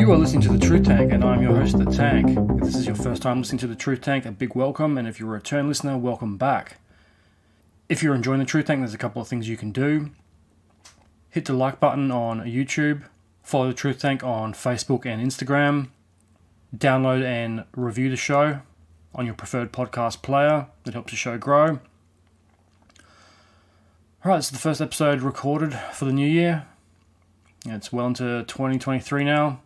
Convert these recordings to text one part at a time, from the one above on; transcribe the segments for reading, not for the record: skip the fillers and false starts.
You are listening to The Truth Tank, and I'm your host, The Tank. If this is your first time listening to The Truth Tank, a big welcome, and if you're a return listener, welcome back. If you're enjoying The Truth Tank, there's a couple of things you can do. Hit the like button on YouTube, follow The Truth Tank on Facebook and Instagram, download and review the show on your preferred podcast player. That helps the show grow. Alright, this is the first episode recorded for the new year. It's well into 2023 now.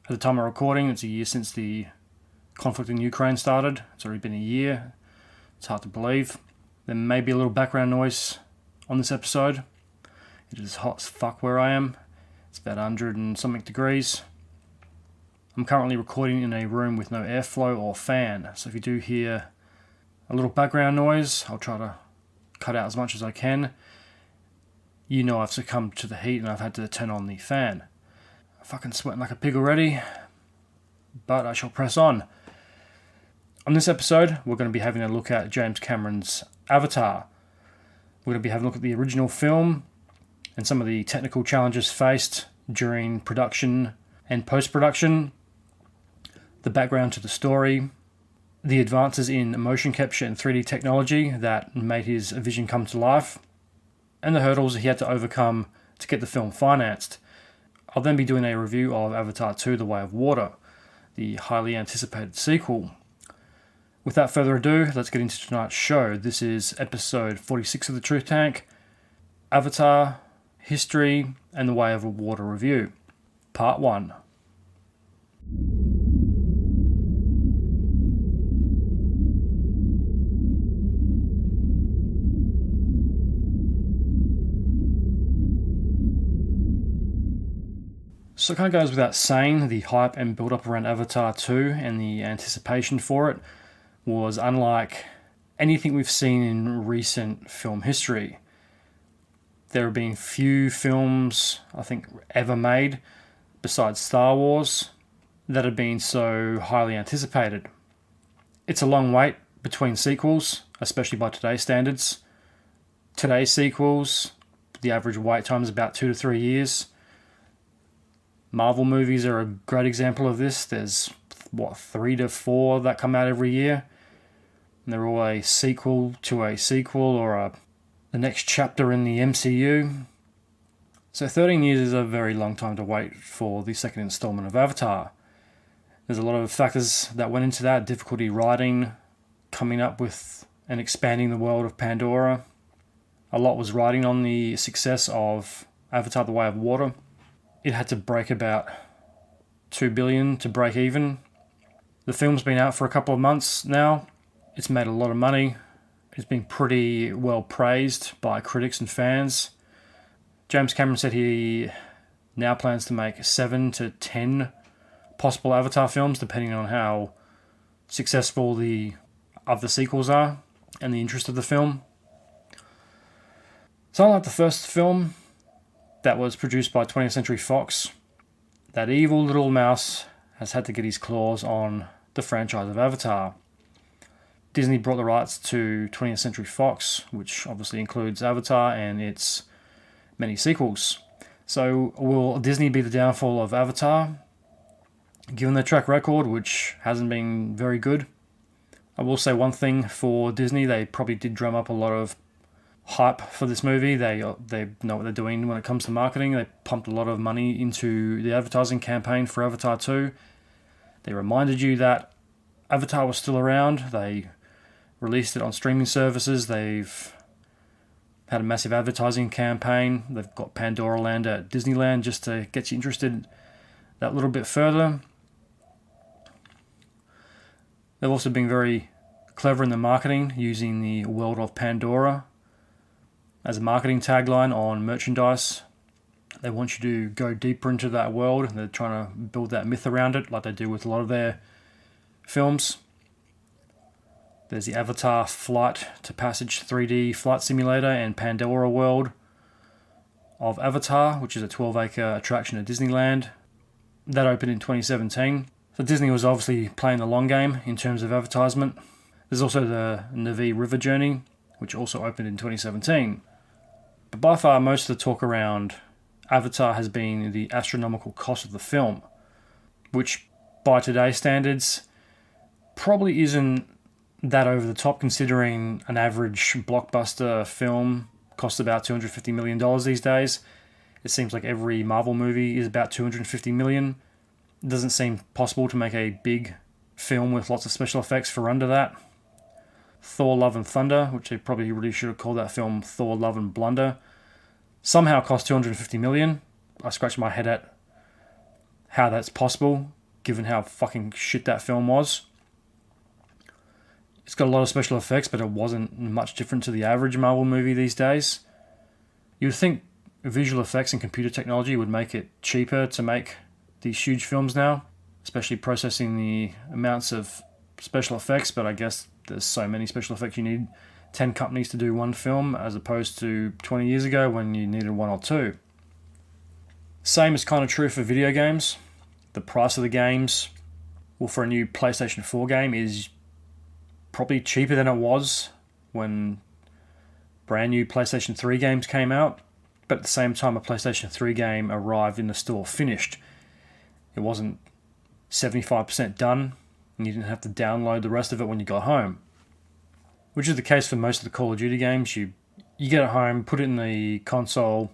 At the time of recording, it's a year since the conflict in Ukraine started. It's already been a year. It's hard to believe. There may be a little background noise on this episode. It is hot as fuck where I am. It's about 100 and something degrees. I'm currently recording in a room with no airflow or fan, so if you do hear a little background noise, I'll try to cut out as much as I can. You know I've succumbed to the heat and I've had to turn on the fan. I'm fucking sweating like a pig already, but I shall press on. On this episode, we're going to be having a look at James Cameron's Avatar. We're going to be having a look at the original film and some of the technical challenges faced during production and post-production, the background to the story, the advances in motion capture and 3D technology that made his vision come to life, and the hurdles he had to overcome to get the film financed. I'll then be doing a review of Avatar 2: The Way of Water, the highly anticipated sequel. Without further ado, let's get into tonight's show. This is episode 46 of The Truth Tank, Avatar, History, and The Way of Water review, part 1. So it kind of goes without saying, the hype and build-up around Avatar 2 and the anticipation for it was unlike anything we've seen in recent film history. There have been few films, I think, ever made, besides Star Wars, that have been so highly anticipated. It's a long wait between sequels, especially by today's standards. Today's sequels, the average wait time is about 2 to 3 years. Marvel movies are a great example of this. There's, 3 to 4 that come out every year. And they're all a sequel to a sequel or the next chapter in the MCU. So 13 years is a very long time to wait for the second installment of Avatar. There's a lot of factors that went into that. Difficulty writing, coming up with and expanding the world of Pandora. A lot was riding on the success of Avatar: The Way of Water. It had to break about $2 billion to break even. The film's been out for a couple of months now. It's made a lot of money. It's been pretty well praised by critics and fans. James Cameron said he now plans to make 7 to 10 possible Avatar films, depending on how successful the other sequels are and the interest of the film. So unlike the first film that was produced by 20th Century Fox, that evil little mouse has had to get his claws on the franchise of Avatar. Disney brought the rights to 20th Century Fox, which obviously includes Avatar and its many sequels. So will Disney be the downfall of Avatar? Given their track record, which hasn't been very good. I will say one thing for Disney, they probably did drum up a lot of hype for this movie. They know what they're doing when it comes to marketing. They pumped a lot of money into the advertising campaign for Avatar 2. They reminded you that Avatar was still around. They released it on streaming services. They've had a massive advertising campaign. They've got Pandora Land at Disneyland just to get you interested that little bit further. They've also been very clever in the marketing, using the world of Pandora as a marketing tagline on merchandise. They want you to go deeper into that world. They're trying to build that myth around it, like they do with a lot of their films. There's the Avatar Flight to Passage 3D flight simulator and Pandora World of Avatar, which is a 12-acre attraction at Disneyland. That opened in 2017. So Disney was obviously playing the long game in terms of advertisement. There's also the Navi River Journey, which also opened in 2017. But by far, most of the talk around Avatar has been the astronomical cost of the film. which by today's standards probably isn't that over the top, considering an average blockbuster film costs about $250 million these days. It seems like every Marvel movie is about $250 million. It doesn't seem possible to make a big film with lots of special effects for under that. Thor Love and Thunder, which they probably really should have called that film Thor Love and Blunder, somehow cost $250 million. I scratched my head at how that's possible, given how fucking shit that film was. It's got a lot of special effects, but it wasn't much different to the average Marvel movie these days. You would think visual effects and computer technology would make it cheaper to make these huge films now, especially processing the amounts of special effects, but I guess there's so many special effects you need 10 companies to do one film as opposed to 20 years ago when you needed one or two. Same is kind of true for video games. The price of the games, well, for a new PlayStation 4 game is probably cheaper than it was when brand new PlayStation 3 games came out, but at the same time a PlayStation 3 game arrived in the store finished. It wasn't 75% done, and you didn't have to download the rest of it when you got home. Which is the case for most of the Call of Duty games. You get it home, put it in the console,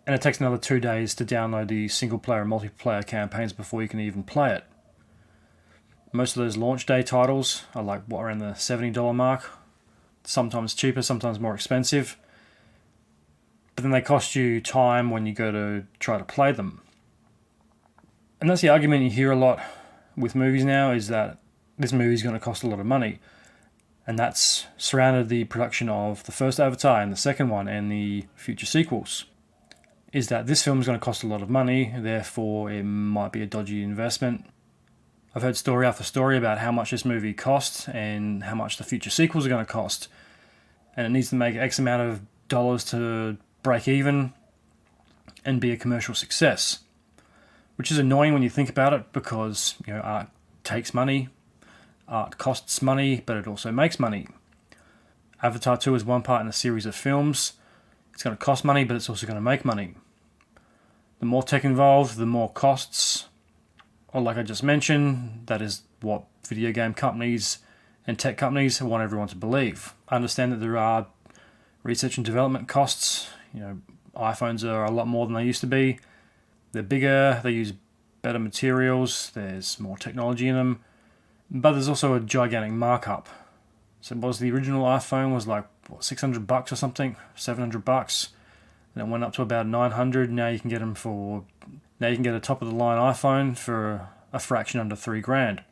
and it takes another 2 days to download the single player and multiplayer campaigns before you can even play it. Most of those launch day titles are like, around the $70 mark. Sometimes cheaper, sometimes more expensive. But then they cost you time when you go to try to play them. And that's the argument you hear a lot with movies now, is that this movie is going to cost a lot of money. And that's surrounded the production of the first Avatar and the second one and the future sequels. Is that this film is going to cost a lot of money, therefore it might be a dodgy investment. I've heard story after story about how much this movie costs and how much the future sequels are going to cost. And it needs to make X amount of dollars to break even and be a commercial success. Which is annoying when you think about it, because art takes money, art costs money, but it also makes money. Avatar 2 is one part in a series of films. It's going to cost money, but it's also going to make money. The more tech involved, the more costs. Or like I just mentioned, that is what video game companies and tech companies want everyone to believe. I understand that there are research and development costs. iPhones are a lot more than they used to be. They're bigger, they use better materials, there's more technology in them, but there's also a gigantic markup. So the original iPhone was like $600 or something, $700, and it went up to about $900. Now you can get a top of the line iPhone for a fraction under $3,000.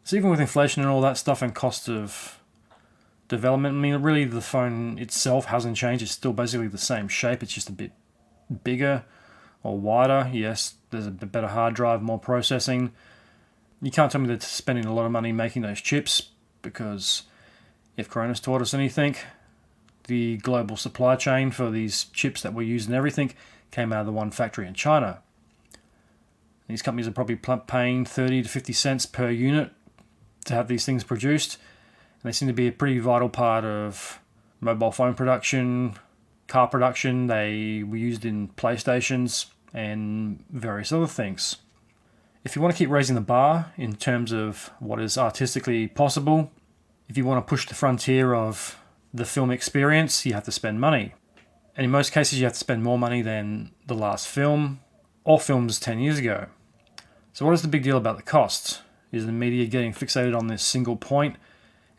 So even with inflation and all that stuff and cost of development, really the phone itself hasn't changed. It's still basically the same shape. It's just a bit bigger or wider. Yes, there's a better hard drive, more processing. You can't tell me that spending a lot of money making those chips, because if Corona's taught us anything, the global supply chain for these chips that we use and everything came out of the one factory in China. These companies are probably paying 30 to 50 cents per unit to have these things produced, and they seem to be a pretty vital part of mobile phone production, car production. They were used in PlayStations and various other things. If you want to keep raising the bar in terms of what is artistically possible, if you want to push the frontier of the film experience, you have to spend money. And in most cases, you have to spend more money than the last film or films 10 years ago. So what is the big deal about the costs? Is the media getting fixated on this single point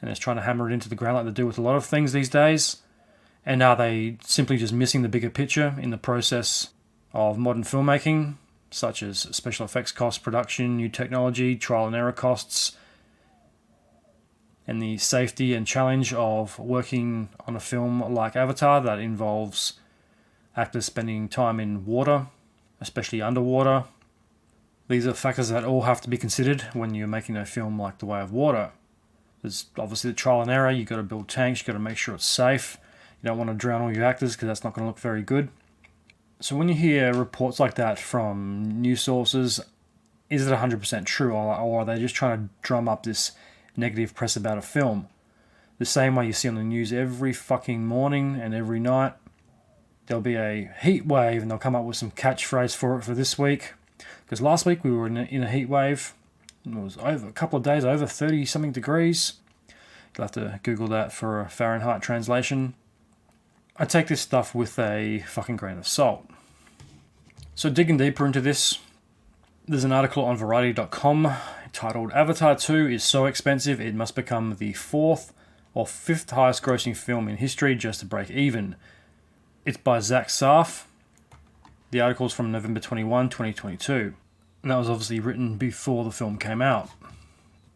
and is trying to hammer it into the ground like they do with a lot of things these days? And are they simply just missing the bigger picture in the process of modern filmmaking, such as special effects costs, production, new technology, trial and error costs, and the safety and challenge of working on a film like Avatar that involves actors spending time in water, especially underwater? These are factors that all have to be considered when you're making a film like The Way of Water. There's obviously the trial and error. You've got to build tanks, you've got to make sure it's safe. You don't want to drown all your actors because that's not going to look very good. So when you hear reports like that from news sources, is it 100% true, or are they just trying to drum up this negative press about a film? The same way you see on the news every fucking morning and every night. There'll be a heat wave and they'll come up with some catchphrase for it for this week. Because last week we were in a heat wave. It was over a couple of days, over 30 something degrees. You'll have to Google that for a Fahrenheit translation. I take this stuff with a fucking grain of salt. So digging deeper into this, there's an article on Variety.com titled Avatar 2 is so expensive it must become the 4th or 5th highest grossing film in history just to break even. It's by Zach Sarf. The article's from November 21, 2022. And that was obviously written before the film came out.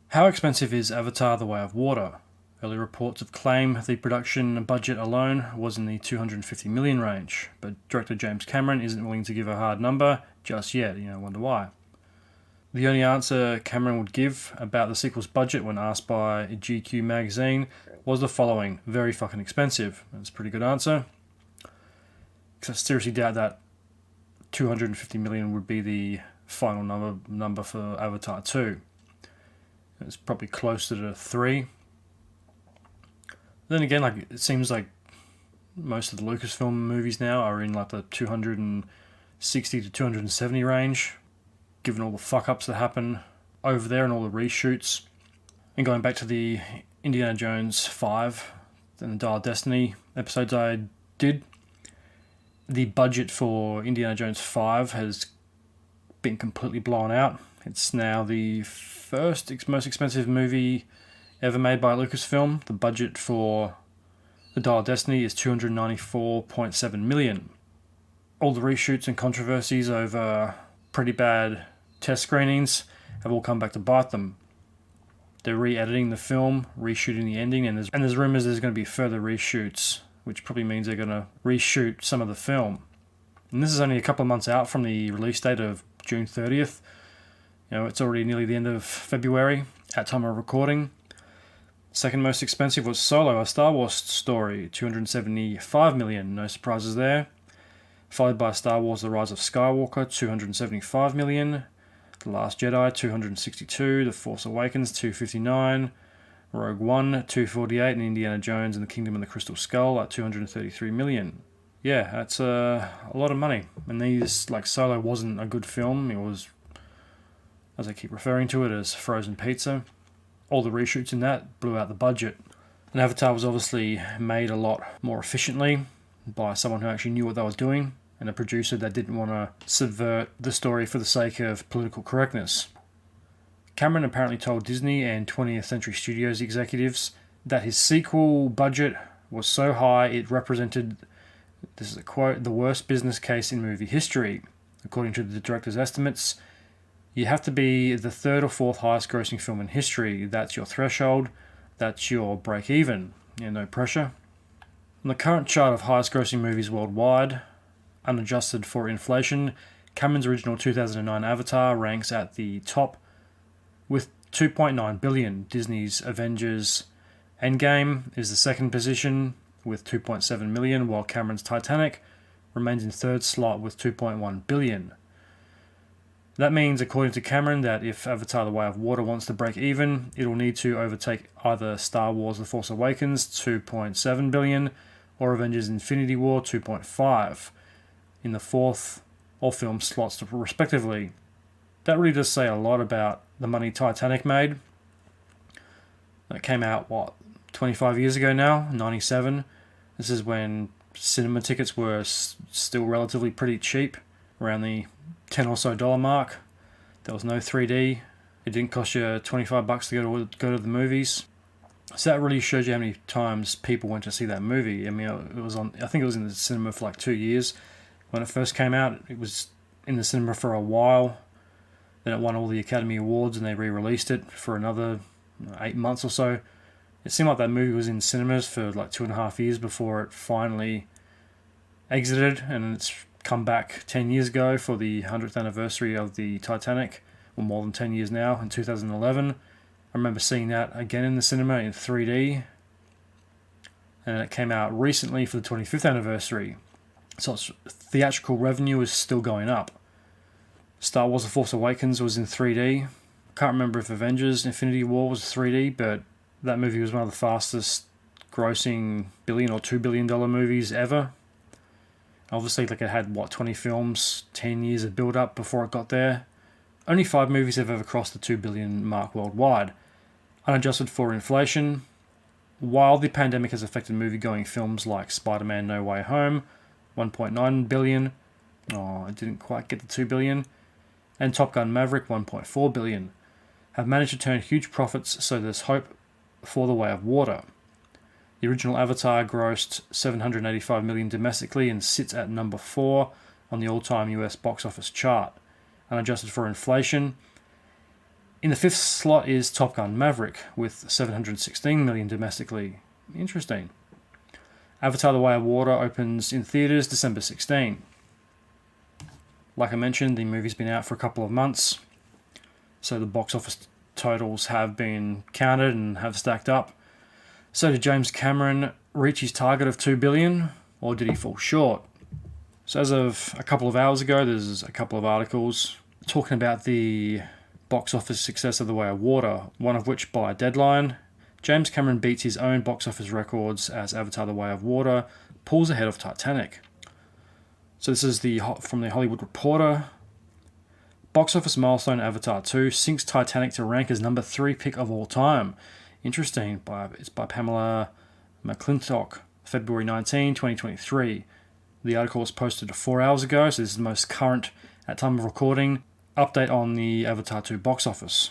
How expensive is Avatar: The Way of Water? Early reports of claim the production budget alone was in the 250 million range, but director James Cameron isn't willing to give a hard number just yet. Wonder why. The only answer Cameron would give about the sequel's budget when asked by GQ magazine was the following: very fucking expensive. That's a pretty good answer. Because I seriously doubt that 250 million would be the final number for Avatar 2. It's probably closer to 3. Then again, it seems like most of the Lucasfilm movies now are in the 260 to 270 range, given all the fuck-ups that happen over there and all the reshoots. And going back to the Indiana Jones 5 and the Dial of Destiny episodes I did, the budget for Indiana Jones 5 has been completely blown out. It's now the first most expensive movie ever made by Lucasfilm. The budget for The Dial of Destiny is $294.7 million. All the reshoots and controversies over pretty bad test screenings have all come back to bite them. They're re-editing the film, reshooting the ending, and there's rumours there's going to be further reshoots, which probably means they're going to reshoot some of the film. And this is only a couple of months out from the release date of June 30th. It's already nearly the end of February at time of recording. Second most expensive was Solo, a Star Wars story, $275 million, no surprises there. Followed by Star Wars The Rise of Skywalker, $275 million. The Last Jedi, $262, The Force Awakens, $259, Rogue One, $248, and Indiana Jones and the Kingdom of the Crystal Skull at $233 million. Yeah, that's a lot of money. And these, Solo wasn't a good film. It was, as I keep referring to it, as frozen pizza. All the reshoots in that blew out the budget. And Avatar was obviously made a lot more efficiently by someone who actually knew what they were doing, and a producer that didn't want to subvert the story for the sake of political correctness. Cameron apparently told Disney and 20th Century Studios executives that his sequel budget was so high it represented, this is a quote, the worst business case in movie history. According to the director's estimates, you have to be the 3rd or 4th highest grossing film in history. That's your threshold. That's your break even. No pressure. On the current chart of highest grossing movies worldwide, unadjusted for inflation, Cameron's original 2009 Avatar ranks at the top with $2.9 billion. Disney's Avengers Endgame is the second position with $2.7 million, while Cameron's Titanic remains in third slot with $2.1 billion. That means, according to Cameron, that if Avatar: The Way of Water wants to break even, it'll need to overtake either Star Wars: The Force Awakens, $2.7 billion, or Avengers: Infinity War, $2.5 in the fourth or film slots respectively. That really does say a lot about the money Titanic made. That came out, 25 years ago now, 97. This is when cinema tickets were still relatively pretty cheap, around the $10 or so mark. There was no 3D. It didn't cost you $25 to go to the movies. So that really shows you how many times people went to see that movie. I mean, I think it was in the cinema for 2 years. When it first came out, it was in the cinema for a while. Then it won all the Academy Awards and they re-released it for another 8 months or so. It seemed like that movie was in cinemas for 2.5 years before it finally exited, and it's come back 10 years ago for the 100th anniversary of the Titanic, or more than 10 years now, in 2011. I remember seeing that again in the cinema in 3D, and it came out recently for the 25th anniversary. So its theatrical revenue is still going up. Star Wars: The Force Awakens was in 3D. I can't remember if Avengers: Infinity War was 3D, but that movie was one of the fastest grossing $1 billion or $2 billion movies ever. Obviously, like, it had, 20 films, 10 years of build-up before it got there. Only 5 movies have ever crossed the 2 billion mark worldwide. Unadjusted for inflation, while the pandemic has affected movie-going films like Spider-Man No Way Home, 1.9 billion, it didn't quite get the 2 billion, and Top Gun Maverick, 1.4 billion, have managed to turn huge profits, so there's hope for The Way of Water. The original Avatar grossed $785 million domestically and sits at number 4 on the all-time US box office chart. Unadjusted for inflation, in the 5th slot is Top Gun Maverick with $716 million domestically. Interesting. Avatar: The Way of Water opens in theaters December 16. Like I mentioned, the movie's been out for a couple of months, so the box office totals have been counted and have stacked up. So did James Cameron reach his target of $2 billion, or did he fall short? So as of a couple of hours ago, there's a couple of articles talking about the box office success of The Way of Water, one of which by Deadline. James Cameron beats his own box office records as Avatar: The Way of Water pulls ahead of Titanic. So this is from the Hollywood Reporter. Box office milestone Avatar 2 sinks Titanic to rank as number 3 pick of all time. Interesting. It's by Pamela McClintock, February 19, 2023. The article was posted 4 hours ago, so this is the most current at time of recording. Update on the Avatar 2 box office.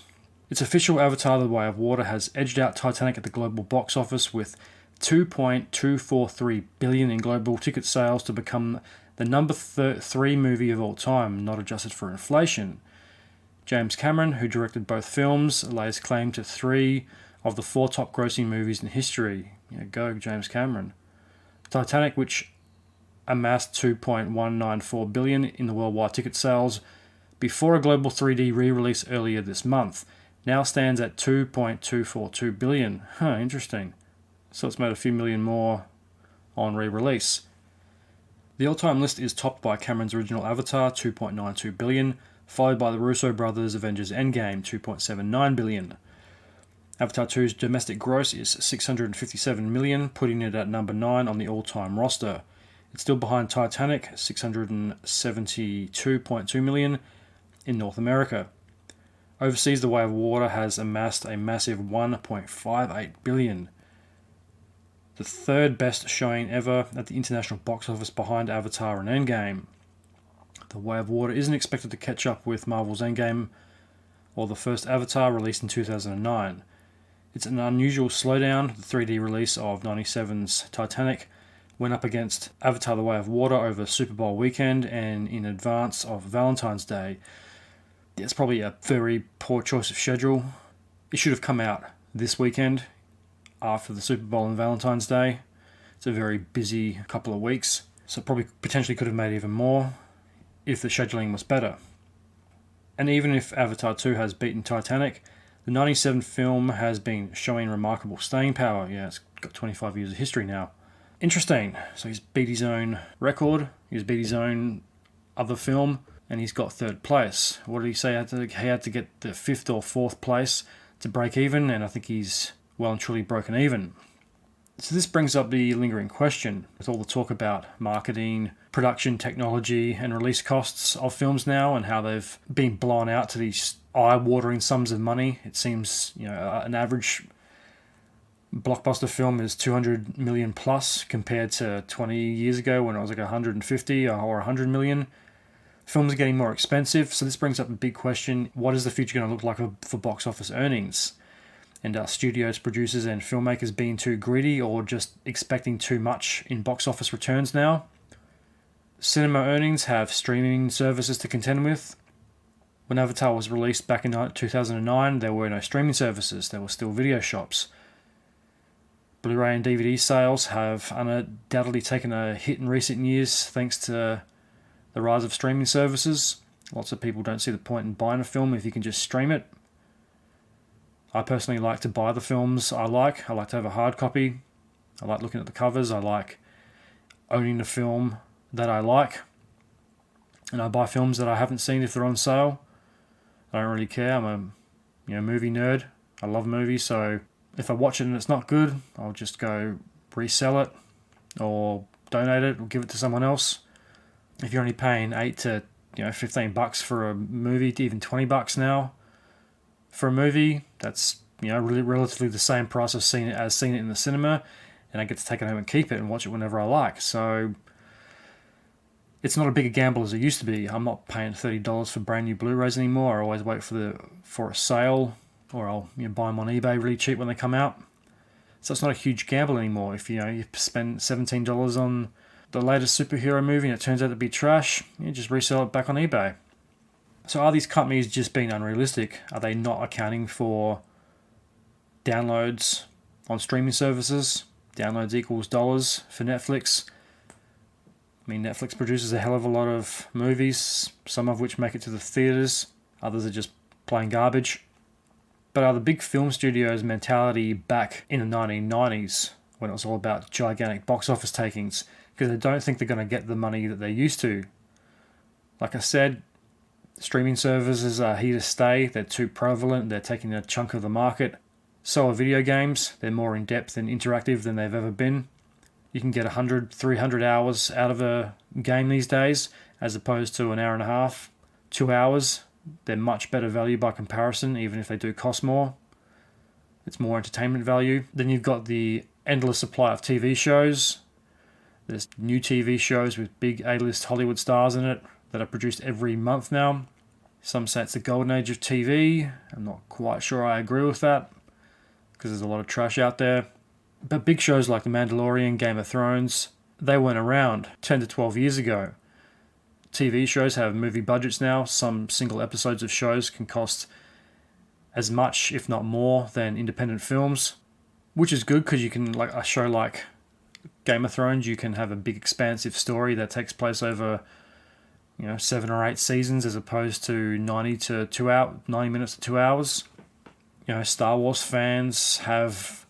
It's official, Avatar: The Way of Water has edged out Titanic at the global box office with $2.243 billion in global ticket sales to become the number 3 movie of all time, not adjusted for inflation. James Cameron, who directed both films, lays claim to 3 of the 4 top grossing movies in history. Go James Cameron. Titanic, which amassed $2.194 billion in the worldwide ticket sales before a global 3D re-release earlier this month, now stands at $2.242 billion. Interesting. So it's made a few million more on re-release. The all-time list is topped by Cameron's original Avatar, $2.92 billion, followed by the Russo brothers' Avengers Endgame, $2.79 billion. Avatar 2's domestic gross is $657 million, putting it at number 9 on the all-time roster. It's still behind Titanic, $672.2 million, in North America. Overseas, The Way of Water has amassed a massive $1.58 billion. The 3rd best showing ever at the international box office behind Avatar and Endgame. The Way of Water isn't expected to catch up with Marvel's Endgame or the first Avatar released in 2009. It's an unusual slowdown. The 3D release of 97's Titanic went up against Avatar: The Way of Water over Super Bowl weekend and in advance of Valentine's Day. It's probably a very poor choice of schedule. It should have come out this weekend after the Super Bowl and Valentine's Day. It's a very busy couple of weeks, so probably potentially could have made even more if the scheduling was better. And even if Avatar 2 has beaten Titanic, the 97 film has been showing remarkable staying power. It's got 25 years of history now. Interesting. So he's beat his own record, he's beat his own other film, and he's got 3rd place. What did he say? He had to get the 5th or 4th place to break even, and I think he's well and truly broken even. So this brings up the lingering question, with all the talk about marketing, production technology, and release costs of films now, and how they've been blown out to these eye-watering sums of money. It seems, an average blockbuster film is 200 million plus compared to 20 years ago when it was like 150 or 100 million. Films are getting more expensive, so this brings up a big question. What is the future going to look like for box office earnings? And are studios, producers, and filmmakers being too greedy or just expecting too much in box office returns now? Cinema earnings have streaming services to contend with. When Avatar was released back in 2009, there were no streaming services, there were still video shops. Blu-ray and DVD sales have undoubtedly taken a hit in recent years thanks to the rise of streaming services. Lots of people don't see the point in buying a film if you can just stream it. I personally like to buy the films I like. I like to have a hard copy. I like looking at the covers. I like owning the film that I like. And I buy films that I haven't seen if they're on sale. I don't really care. I'm a movie nerd. I love movies, so if I watch it and it's not good, I'll just go resell it or donate it or give it to someone else. If you're only paying $8 to $15 for a movie, to even $20 now for a movie, that's really relatively the same price as seeing it in the cinema, and I get to take it home and keep it and watch it whenever I like. So it's not a big a gamble as it used to be. I'm not paying $30 for brand new Blu-rays anymore. I always wait for a sale, or I'll buy them on eBay really cheap when they come out. So it's not a huge gamble anymore. If you spend $17 on the latest superhero movie and it turns out to be trash, you just resell it back on eBay. So are these companies just being unrealistic? Are they not accounting for downloads on streaming services? Downloads equals dollars for Netflix. I mean, Netflix produces a hell of a lot of movies, some of which make it to the theaters, others are just plain garbage. But are the big film studios' mentality back in the 1990s, when it was all about gigantic box office takings, because they don't think they're going to get the money that they used to? Like I said, streaming services are here to stay. They're too prevalent. They're taking a chunk of the market. So are video games. They're more in-depth and interactive than they've ever been. You can get 100, 300 hours out of a game these days, as opposed to an hour and a half, 2 hours. They're much better value by comparison, even if they do cost more. It's more entertainment value. Then you've got the endless supply of TV shows. There's new TV shows with big A-list Hollywood stars in it that are produced every month now. Some say it's the golden age of TV. I'm not quite sure I agree with that, because there's a lot of trash out there. But big shows like The Mandalorian, Game of Thrones, they weren't around 10 to 12 years ago. TV shows have movie budgets now. Some single episodes of shows can cost as much, if not more, than independent films, which is good because you can, like a show like Game of Thrones, you can have a big expansive story that takes place over 7 or 8 seasons, as opposed to 90 minutes to 2 hours. Star Wars fans have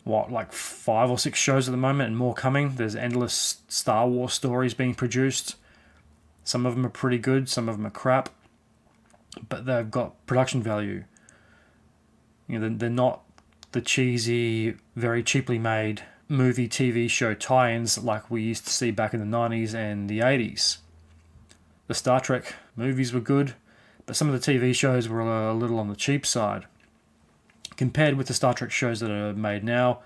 5 or 6 shows at the moment, and more coming. There's endless Star Wars stories being produced. Some of them are pretty good, some of them are crap, but they've got production value. They're not the cheesy, very cheaply made movie, TV show tie-ins like we used to see back in the 90s and the 80s. The Star Trek movies were good, but some of the TV shows were a little on the cheap side. Compared with the Star Trek shows that are made now,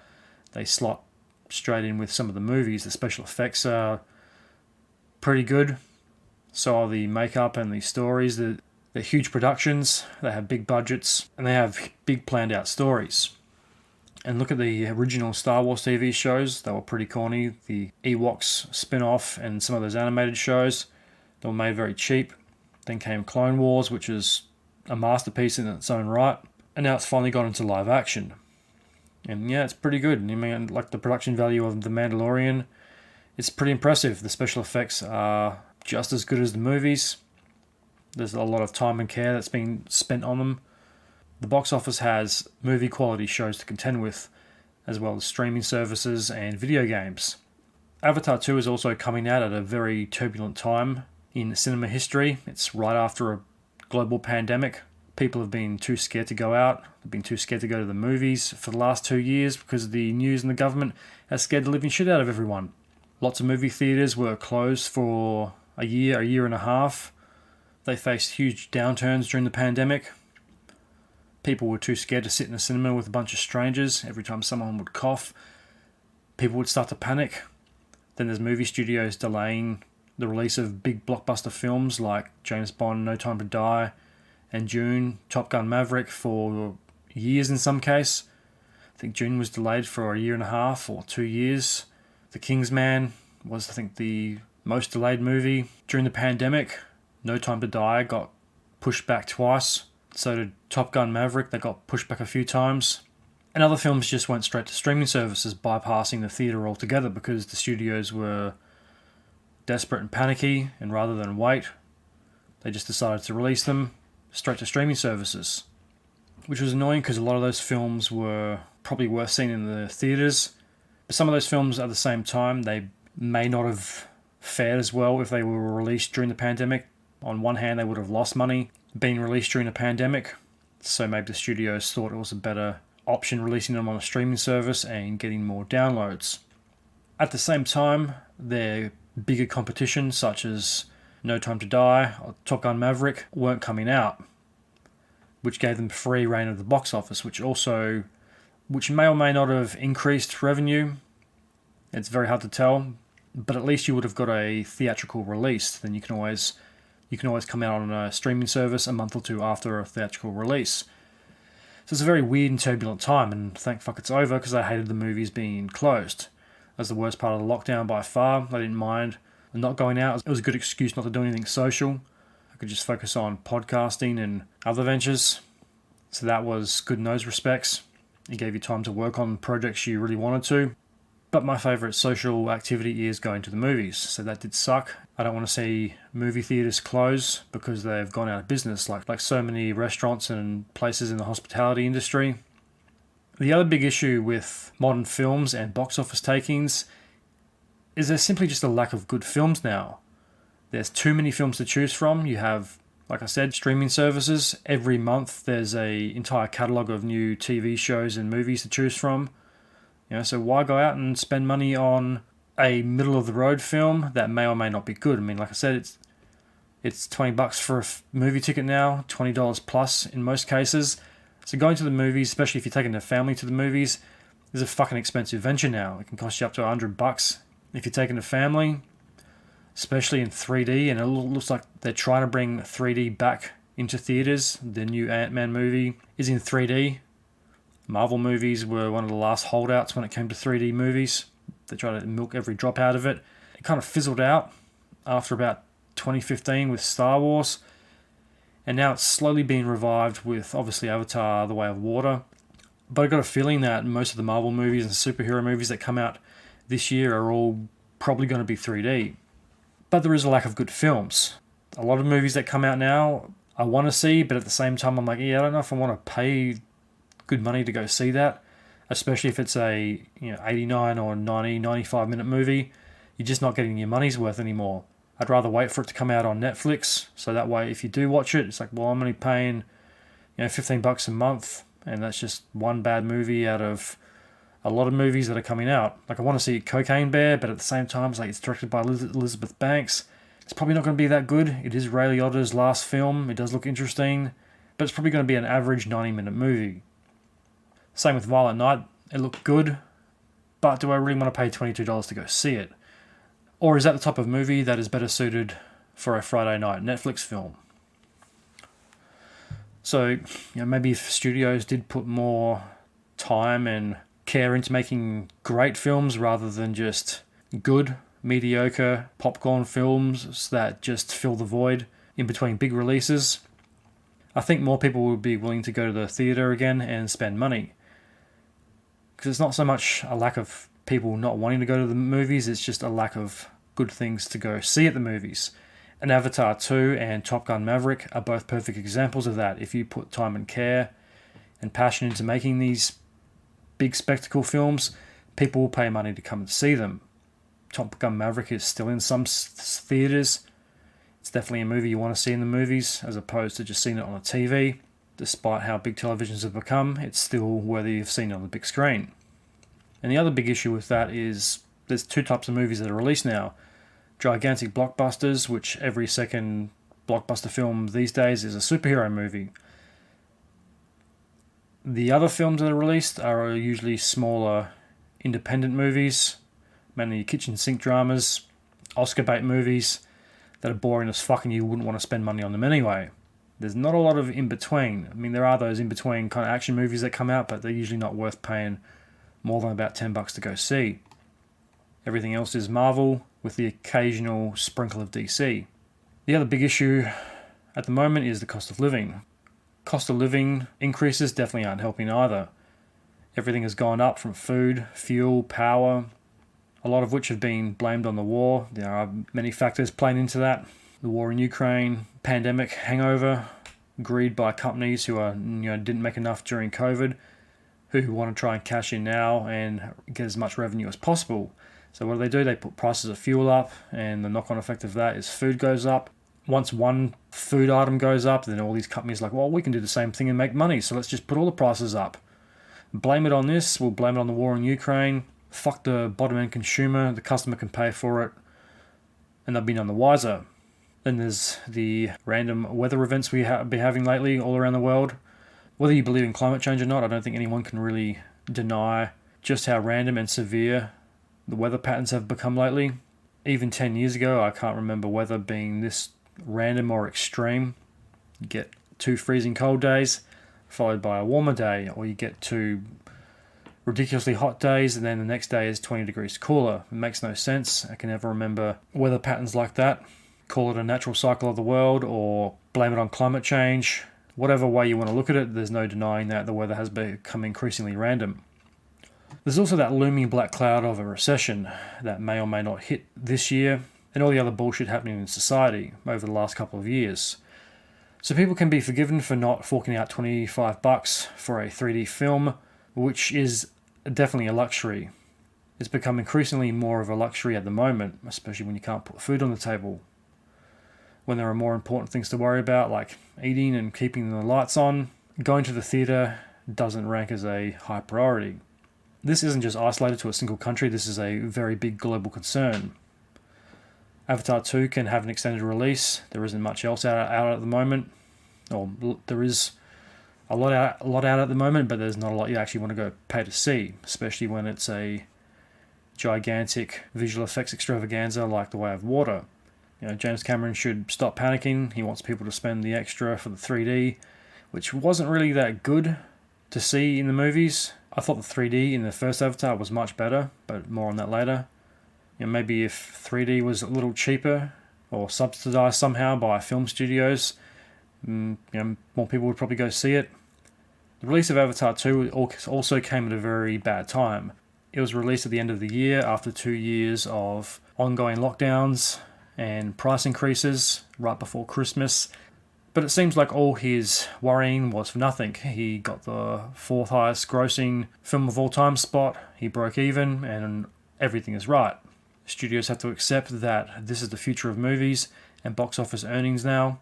they slot straight in with some of the movies. The special effects are pretty good. So are the makeup and the stories. They're huge productions, they have big budgets, and they have big planned out stories. And look at the original Star Wars TV shows. They were pretty corny. The Ewoks spin-off and some of those animated shows, they were made very cheap. Then came Clone Wars, which is a masterpiece in its own right. And now it's finally gone into live action. And yeah, it's pretty good. I mean, like the production value of The Mandalorian, it's pretty impressive. The special effects are just as good as the movies. There's a lot of time and care that's been spent on them. The box office has movie quality shows to contend with, as well as streaming services and video games. Avatar 2 is also coming out at a very turbulent time in cinema history. It's right after a global pandemic. People have been too scared to go out. They've been too scared to go to the movies for the last 2 years because the news and the government has scared the living shit out of everyone. Lots of movie theaters were closed for a year and a half. They faced huge downturns during the pandemic. People were too scared to sit in a cinema with a bunch of strangers. Every time someone would cough, people would start to panic. Then there's movie studios delaying the release of big blockbuster films like James Bond, No Time to Die, and Dune, Top Gun Maverick for years in some case. I think Dune was delayed for a year and a half or 2 years. The Kingsman was, I think, the most delayed movie during the pandemic. No Time to Die got pushed back twice. So did Top Gun Maverick, that got pushed back a few times. And other films just went straight to streaming services, bypassing the theatre altogether because the studios were desperate and panicky, and rather than wait, they just decided to release them straight to streaming services. Which was annoying because a lot of those films were probably worth seeing in the theatres. But some of those films at the same time, they may not have fared as well if they were released during the pandemic. On one hand, they would have lost money being released during a pandemic, so maybe the studios thought it was a better option releasing them on a streaming service and getting more downloads. At the same time, their bigger competition such as No Time to Die or Top Gun Maverick weren't coming out, which gave them free reign of the box office, which may or may not have increased revenue. It's very hard to tell, but at least you would have got a theatrical release. Then you can always come out on a streaming service a month or two after a theatrical release. So it's a very weird and turbulent time, and thank fuck it's over, because I hated the movies being closed. That's the worst part of the lockdown by far. I didn't mind not going out. It was a good excuse not to do anything social. I could just focus on podcasting and other ventures. So that was good in those respects. It gave you time to work on projects you really wanted to. But my favourite social activity is going to the movies, so that did suck. I don't want to see movie theatres close because they've gone out of business, like so many restaurants and places in the hospitality industry. The other big issue with modern films and box office takings is there's simply just a lack of good films now. There's too many films to choose from. You have, like I said, streaming services. Every month there's an entire catalogue of new TV shows and movies to choose from. So why go out and spend money on a middle-of-the-road film that may or may not be good? I mean, like I said, it's $20 for a movie ticket now, $20 plus in most cases. So going to the movies, especially if you're taking a family to the movies, is a fucking expensive venture now. It can cost you up to $100 if you're taking a family, especially in 3D. And it looks like they're trying to bring 3D back into theaters. The new Ant-Man movie is in 3D. Marvel movies were one of the last holdouts when it came to 3D movies. They tried to milk every drop out of it. It kind of fizzled out after about 2015 with Star Wars. And now it's slowly being revived with, obviously, Avatar: The Way of Water. But I got a feeling that most of the Marvel movies and superhero movies that come out this year are all probably going to be 3D. But there is a lack of good films. A lot of movies that come out now I want to see, but at the same time I'm like, I don't know if I want to pay good money to go see that, especially if it's a 89 or 90, 95 minute movie. You're just not getting your money's worth anymore. I'd rather wait for it to come out on Netflix, so that way if you do watch it, it's like, well, I'm only paying $15 a month, and that's just one bad movie out of a lot of movies that are coming out. Like, I want to see Cocaine Bear, but at the same time, it's directed by Elizabeth Banks. It's probably not going to be that good. It is Ray Liotta's last film. It does look interesting, but it's probably going to be an average 90-minute movie. Same with Violet Night. It looked good, but do I really want to pay $22 to go see it? Or is that the type of movie that is better suited for a Friday night Netflix film? So, maybe if studios did put more time and care into making great films rather than just good, mediocre popcorn films that just fill the void in between big releases, I think more people would be willing to go to the theatre again and spend money. Because it's not so much a lack of people not wanting to go to the movies, it's just a lack of good things to go see at the movies. And Avatar 2 and Top Gun Maverick are both perfect examples of that. If you put time and care and passion into making these big spectacle films, people will pay money to come and see them. Top Gun Maverick is still in some theatres. It's definitely a movie you want to see in the movies, as opposed to just seeing it on a TV. Despite how big televisions have become, it's still worthy of seeing it on the big screen. And the other big issue with that is there's two types of movies that are released now. Gigantic blockbusters, which every second blockbuster film these days is a superhero movie. The other films that are released are usually smaller independent movies, mainly kitchen sink dramas, Oscar bait movies that are boring as fuck and you wouldn't want to spend money on them anyway. There's not a lot of in-between. I mean, there are those in-between kind of action movies that come out, but they're usually not worth paying more than about $10 to go see. Everything else is Marvel, with the occasional sprinkle of DC. The other big issue at the moment is the cost of living. Cost of living increases definitely aren't helping either. Everything has gone up, from food, fuel, power, a lot of which have been blamed on the war. There are many factors playing into that. The war in Ukraine, pandemic hangover, greed by companies who didn't make enough during COVID, who want to try and cash in now and get as much revenue as possible. So what do? They put prices of fuel up, and the knock-on effect of that is food goes up. Once one food item goes up, then all these companies are like, well, we can do the same thing and make money, so let's just put all the prices up. Blame it on this, we'll blame it on the war in Ukraine. Fuck the bottom-end consumer, the customer can pay for it. and they'll be none the wiser. Then there's the random weather events we have been having lately all around the world. Whether you believe in climate change or not, I don't think anyone can really deny just how random and severe the weather patterns have become lately. Even 10 years ago, I can't remember weather being this random or extreme. You get 2 freezing cold days, followed by a warmer day, or you get 2 ridiculously hot days, and then the next day is 20 degrees cooler. It makes no sense. I can never remember weather patterns like that. Call it a natural cycle of the world, or blame it on climate change. Whatever way you want to look at it, there's no denying that the weather has become increasingly random. There's also that looming black cloud of a recession that may or may not hit this year, and all the other bullshit happening in society over the last couple of years. So people can be forgiven for not forking out $25 for a 3D film, which is definitely a luxury. It's become increasingly more of a luxury at the moment, especially when you can't put food on the table. When there are more important things to worry about, like eating and keeping the lights on, going to the theatre doesn't rank as a high priority. This isn't just isolated to a single country, this is a very big global concern. Avatar 2 can have an extended release. There isn't much else out at the moment. Or there is a lot out at the moment, but there's not a lot you actually want to go pay to see, especially when it's a gigantic visual effects extravaganza like The Way of Water. James Cameron should stop panicking. He wants people to spend the extra for the 3D, which wasn't really that good to see in the movies. I thought the 3D in the first Avatar was much better, but more on that later. Maybe if 3D was a little cheaper or subsidized somehow by film studios, more people would probably go see it. The release of Avatar 2 also came at a very bad time. It was released at the end of the year after 2 years of ongoing lockdowns and price increases right before Christmas. But it seems like all his worrying was for nothing. He got the 4th highest grossing film of all time spot, he broke even, and everything is right. Studios have to accept that this is the future of movies and box office earnings now.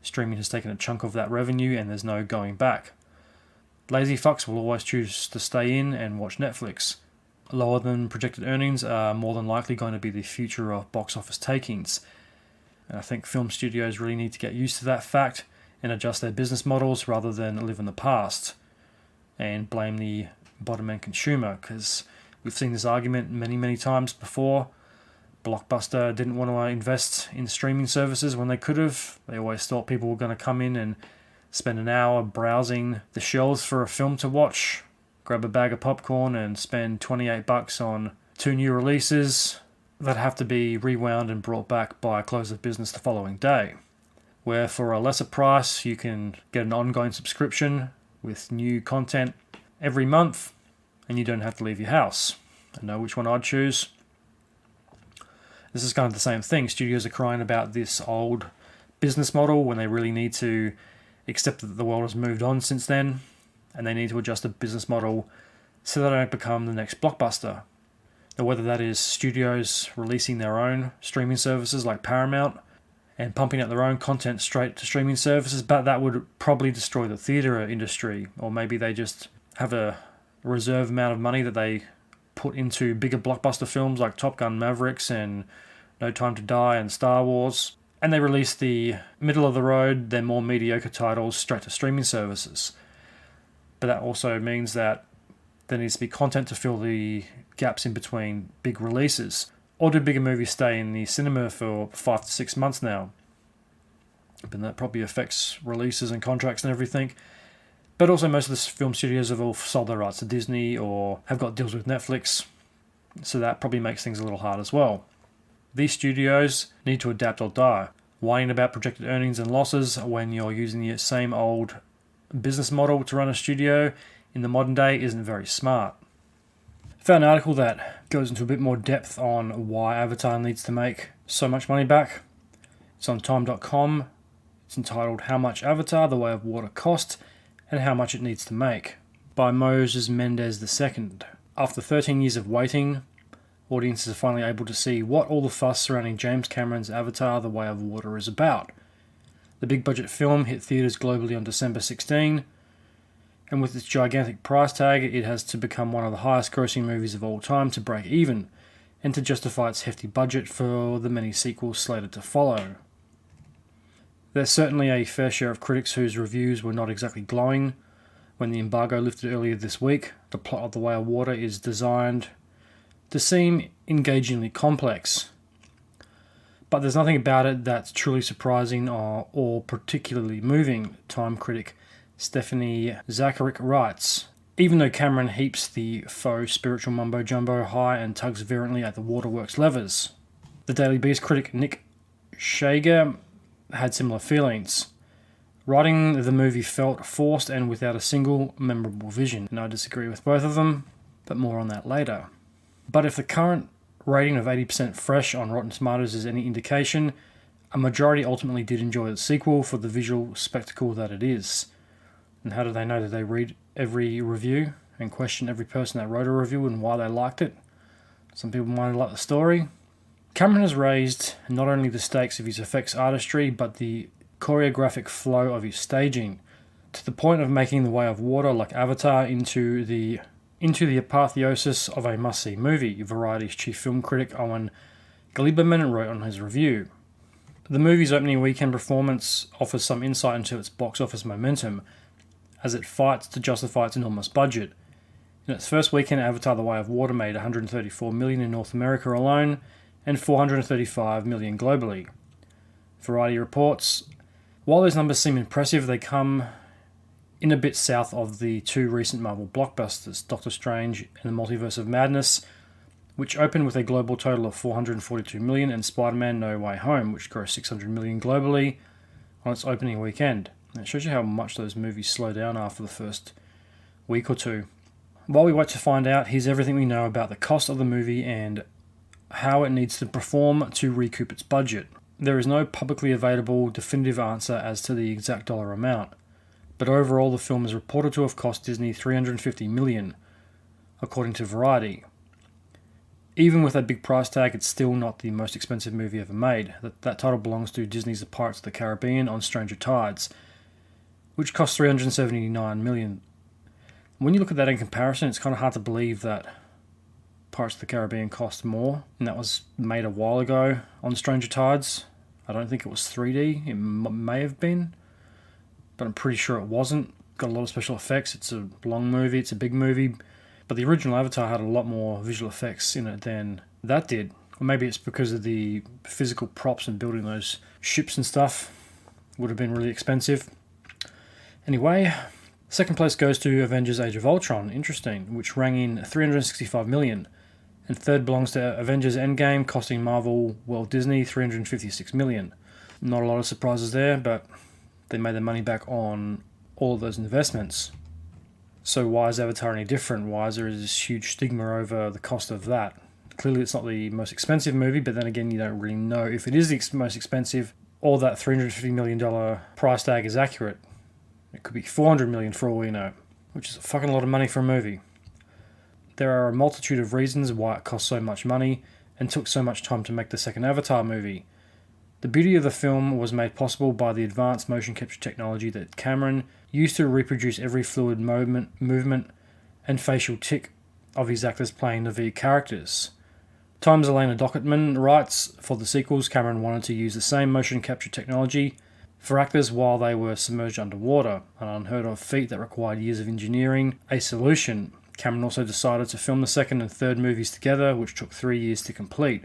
Streaming has taken a chunk of that revenue and there's no going back. Lazy fucks will always choose to stay in and watch Netflix. Lower than projected earnings are more than likely going to be the future of box office takings. And I think film studios really need to get used to that fact and adjust their business models rather than live in the past and blame the bottom end consumer, because we've seen this argument many, many times before. Blockbuster didn't want to invest in streaming services when they could have. They always thought people were going to come in and spend an hour browsing the shelves for a film to watch, grab a bag of popcorn and spend $28 on 2 new releases that have to be rewound and brought back by close of business the following day. Where for a lesser price you can get an ongoing subscription with new content every month and you don't have to leave your house. I know which one I'd choose. This is kind of the same thing. Studios are crying about this old business model when they really need to accept that the world has moved on since then, and they need to adjust the business model so they don't become the next Blockbuster. Now, whether that is studios releasing their own streaming services like Paramount and pumping out their own content straight to streaming services, but that would probably destroy the theatre industry, or maybe they just have a reserve amount of money that they put into bigger blockbuster films like Top Gun Mavericks and No Time to Die and Star Wars, and they release the middle of the road, then more mediocre titles straight to streaming services. But that also means that there needs to be content to fill the gaps in between big releases. Or do bigger movies stay in the cinema for 5 to 6 months now? And that probably affects releases and contracts and everything. But also most of the film studios have all sold their rights to Disney or have got deals with Netflix, so that probably makes things a little hard as well. These studios need to adapt or die. Whining about projected earnings and losses when you're using the same old business model to run a studio in the modern day isn't very smart. I found an article that goes into a bit more depth on why Avatar needs to make so much money back. It's on time.com. It's entitled How Much Avatar: The Way of Water Cost and How Much It Needs to Make, by Moses Mendez II. After 13 years of waiting, audiences are finally able to see what all the fuss surrounding James Cameron's Avatar: The Way of Water is about. The big budget film hit theatres globally on December 16, and with its gigantic price tag, it has to become one of the highest grossing movies of all time to break even, and to justify its hefty budget for the many sequels slated to follow. There's certainly a fair share of critics whose reviews were not exactly glowing. When the embargo lifted earlier this week, the plot of The Way of Water is designed to seem engagingly complex. But there's nothing about it that's truly surprising or particularly moving, Time critic Stephanie Zacharek writes. Even though Cameron heaps the faux spiritual mumbo-jumbo high and tugs virulently at the waterworks levers. The Daily Beast critic Nick Shager had similar feelings. Writing the movie felt forced and without a single memorable vision, and I disagree with both of them, but more on that later. But if the current rating of 80% fresh on Rotten Tomatoes is any indication, a majority ultimately did enjoy the sequel for the visual spectacle that it is. And how do they know? Did they read every review and question every person that wrote a review and why they liked it? Some people might have liked the story. Cameron has raised not only the stakes of his effects artistry, but the choreographic flow of his staging, to the point of making The Way of Water, like Avatar, into the apotheosis of a must-see movie, Variety's chief film critic Owen Gleiberman wrote on his review. The movie's opening weekend performance offers some insight into its box office momentum, as it fights to justify its enormous budget. In its first weekend, Avatar The Way of Water made $134 million in North America alone, and $435 million globally. Variety reports, while those numbers seem impressive, they come in a bit south of the two recent Marvel blockbusters, Doctor Strange and the Multiverse of Madness, which opened with a global total of $442 million, and Spider-Man No Way Home, which grossed $600 million globally on its opening weekend. And it shows you how much those movies slow down after the first week or two. While we wait to find out, here's everything we know about the cost of the movie and how it needs to perform to recoup its budget. There is no publicly available definitive answer as to the exact dollar amount, but overall the film is reported to have cost Disney $350 million, according to Variety. Even with a big price tag, it's still not the most expensive movie ever made. That title belongs to Disney's The Pirates of the Caribbean on Stranger Tides, which cost $379 million. When you look at that in comparison, it's kind of hard to believe that Pirates of the Caribbean cost more, and that was made a while ago on Stranger Tides. I don't think it was 3D. It may have been, but I'm pretty sure it wasn't. Got a lot of special effects. It's a long movie. It's a big movie. But the original Avatar had a lot more visual effects in it than that did. Or maybe it's because of the physical props and building those ships and stuff would have been really expensive. Anyway, second place goes to Avengers Age of Ultron, interesting, which rang in $365 million. And third belongs to Avengers Endgame, costing Marvel Walt Disney $356 million. Not a lot of surprises there, but they made their money back on all of those investments. So why is Avatar any different? Why is there this huge stigma over the cost of that? Clearly it's not the most expensive movie, but then again you don't really know if it is the most expensive or that $350 million price tag is accurate. It could be $400 million for all we know, which is a fucking lot of money for a movie. There are a multitude of reasons why it cost so much money and took so much time to make the second Avatar movie. The beauty of the film was made possible by the advanced motion capture technology that Cameron used to reproduce every fluid movement and facial tic of his actors playing the V characters. Times Elena Docketman writes, for the sequels, Cameron wanted to use the same motion capture technology for actors while they were submerged underwater, an unheard of feat that required years of engineering a solution. Cameron also decided to film the second and third movies together, which took 3 years to complete.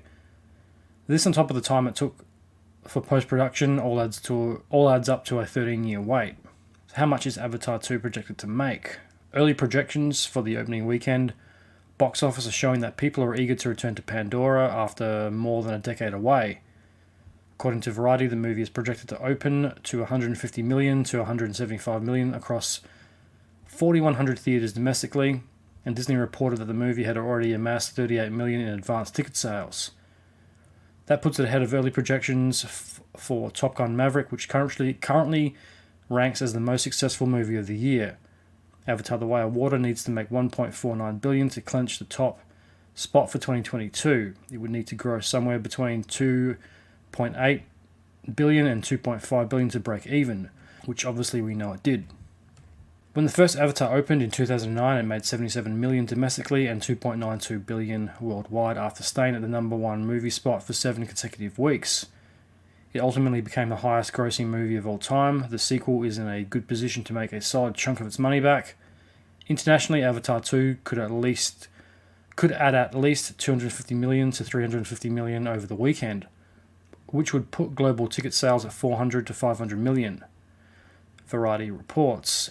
This on top of the time it took for post-production all adds up to a 13-year wait. So how much is Avatar 2 projected to make? Early projections for the opening weekend box office are showing that people are eager to return to Pandora after more than a decade away. According to Variety, the movie is projected to open to $150 million to $175 million across 4,100 theaters domestically, and Disney reported that the movie had already amassed $38 million in advance ticket sales. That puts it ahead of early projections for Top Gun Maverick, which currently ranks as the most successful movie of the year. Avatar The Way of Water needs to make $1.49 billion to clinch the top spot for 2022. It would need to grow somewhere between $2.8 billion and $2.5 billion to break even, which obviously we know it did. When the first Avatar opened in 2009, it made $77 million domestically and $2.92 billion worldwide after staying at the number one movie spot for 7 consecutive weeks. It ultimately became the highest grossing movie of all time. The sequel is in a good position to make a solid chunk of its money back. Internationally, Avatar 2 could add at least $250 million to $350 million over the weekend, which would put global ticket sales at $400 to $500 million. Variety reports.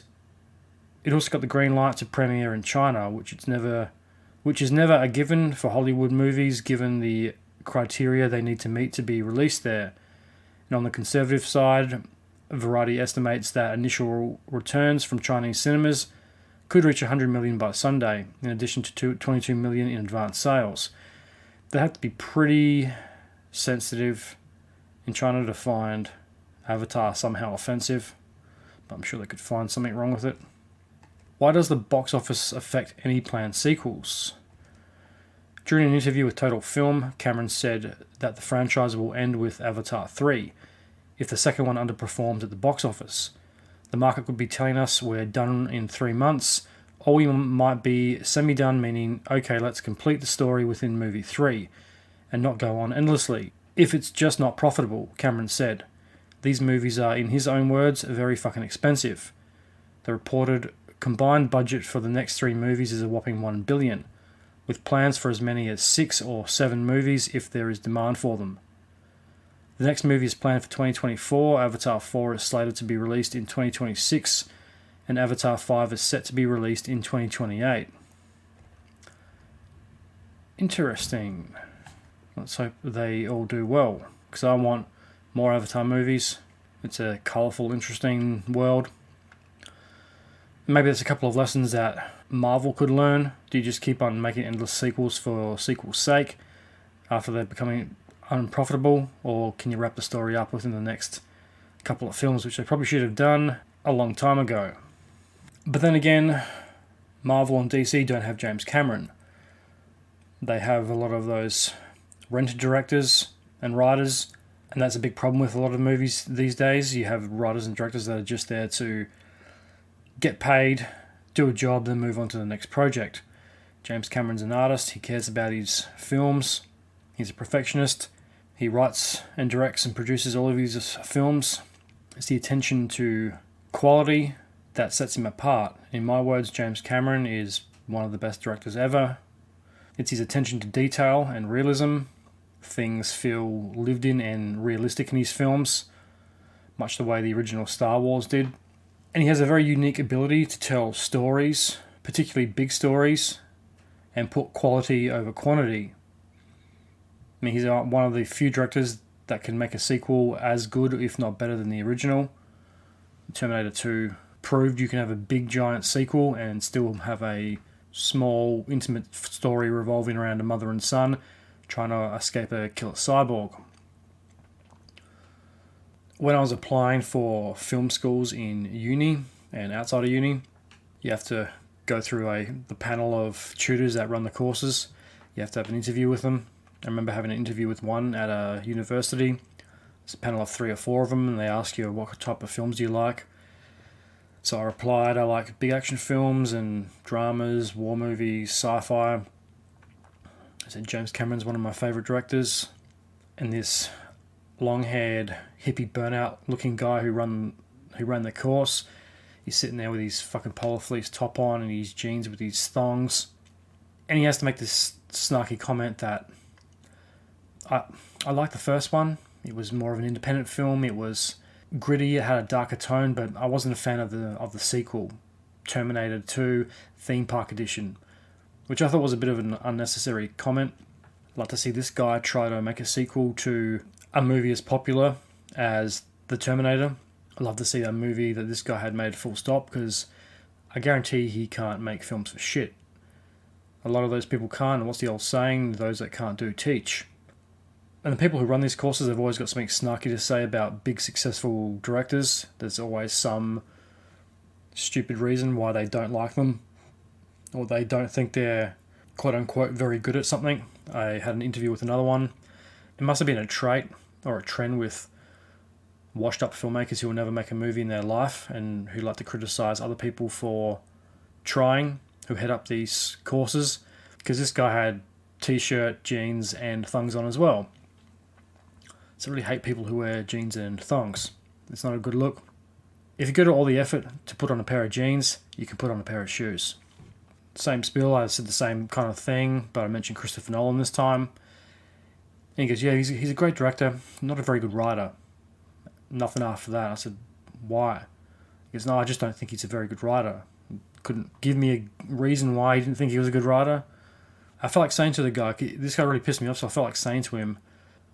It also got the green light to premiere in China, which is never a given for Hollywood movies, given the criteria they need to meet to be released there. And on the conservative side, Variety estimates that initial returns from Chinese cinemas could reach $100 million by Sunday, in addition to $22 million in advance sales. They have to be pretty sensitive in China to find Avatar somehow offensive, but I'm sure they could find something wrong with it. Why does the box office affect any planned sequels? During an interview with Total Film, Cameron said that the franchise will end with Avatar 3 if the second one underperforms at the box office. The market could be telling us we're done in 3 months, or we might be semi-done, meaning, okay, let's complete the story within movie 3 and not go on endlessly. If it's just not profitable, Cameron said. These movies are, in his own words, very fucking expensive. The reported combined budget for the next 3 movies is a whopping $1 billion, with plans for as many as 6 or 7 movies if there is demand for them. The next movie is planned for 2024, Avatar 4 is slated to be released in 2026, and Avatar 5 is set to be released in 2028. Interesting. Let's hope they all do well, because I want more Avatar movies. It's a colourful, interesting world. Maybe there's a couple of lessons that Marvel could learn. Do you just keep on making endless sequels for sequel's sake after they're becoming unprofitable, or can you wrap the story up within the next couple of films, which they probably should have done a long time ago? But then again, Marvel and DC don't have James Cameron. They have a lot of those rented directors and writers, and that's a big problem with a lot of movies these days. You have writers and directors that are just there to get paid, do a job, then move on to the next project. James Cameron's an artist. He cares about his films. He's a perfectionist. He writes and directs and produces all of his films. It's the attention to quality that sets him apart. In my words, James Cameron is one of the best directors ever. It's his attention to detail and realism. Things feel lived in and realistic in his films, much the way the original Star Wars did. And he has a very unique ability to tell stories, particularly big stories, and put quality over quantity. I mean, he's one of the few directors that can make a sequel as good, if not better, than the original. Terminator 2 proved you can have a big, giant sequel and still have a small, intimate story revolving around a mother and son trying to escape a killer cyborg. When I was applying for film schools in uni and outside of uni, you have to go through the panel of tutors that run the courses. You have to have an interview with them. I remember having an interview with one at a university. It's a panel of 3 or 4 of them, and they ask you what type of films do you like. So I replied, I like big action films and dramas, war movies, sci-fi. I said James Cameron's one of my favourite directors. And this long-haired, hippie, burnout-looking guy who ran the course, he's sitting there with his fucking polar fleece top on and his jeans with his thongs. And he has to make this snarky comment that I liked the first one. It was more of an independent film. It was gritty. It had a darker tone, but I wasn't a fan of the sequel, Terminator 2 Theme Park Edition, which I thought was a bit of an unnecessary comment. I'd like to see this guy try to make a sequel to a movie as popular as The Terminator. I'd love to see a movie that this guy had made full stop, because I guarantee he can't make films for shit. A lot of those people can't, and what's the old saying? Those that can't do, teach. And the people who run these courses have always got something snarky to say about big, successful directors. There's always some stupid reason why they don't like them, or they don't think they're quote-unquote very good at something. I had an interview with another one. It must have been a trait or a trend with washed up filmmakers who will never make a movie in their life and who like to criticize other people for trying, who head up these courses, because this guy had t-shirt, jeans and thongs on as well. So I really hate people who wear jeans and thongs. It's not a good look. If you go to all the effort to put on a pair of jeans, you can put on a pair of shoes. Same spiel, I said the same kind of thing, but I mentioned Christopher Nolan this time. And he goes, yeah, he's a great director, not a very good writer. Nothing after that. I said, why? He goes, no, I just don't think he's a very good writer. Couldn't give me a reason why he didn't think he was a good writer. I felt like saying to the guy, this guy really pissed me off, so I felt like saying to him,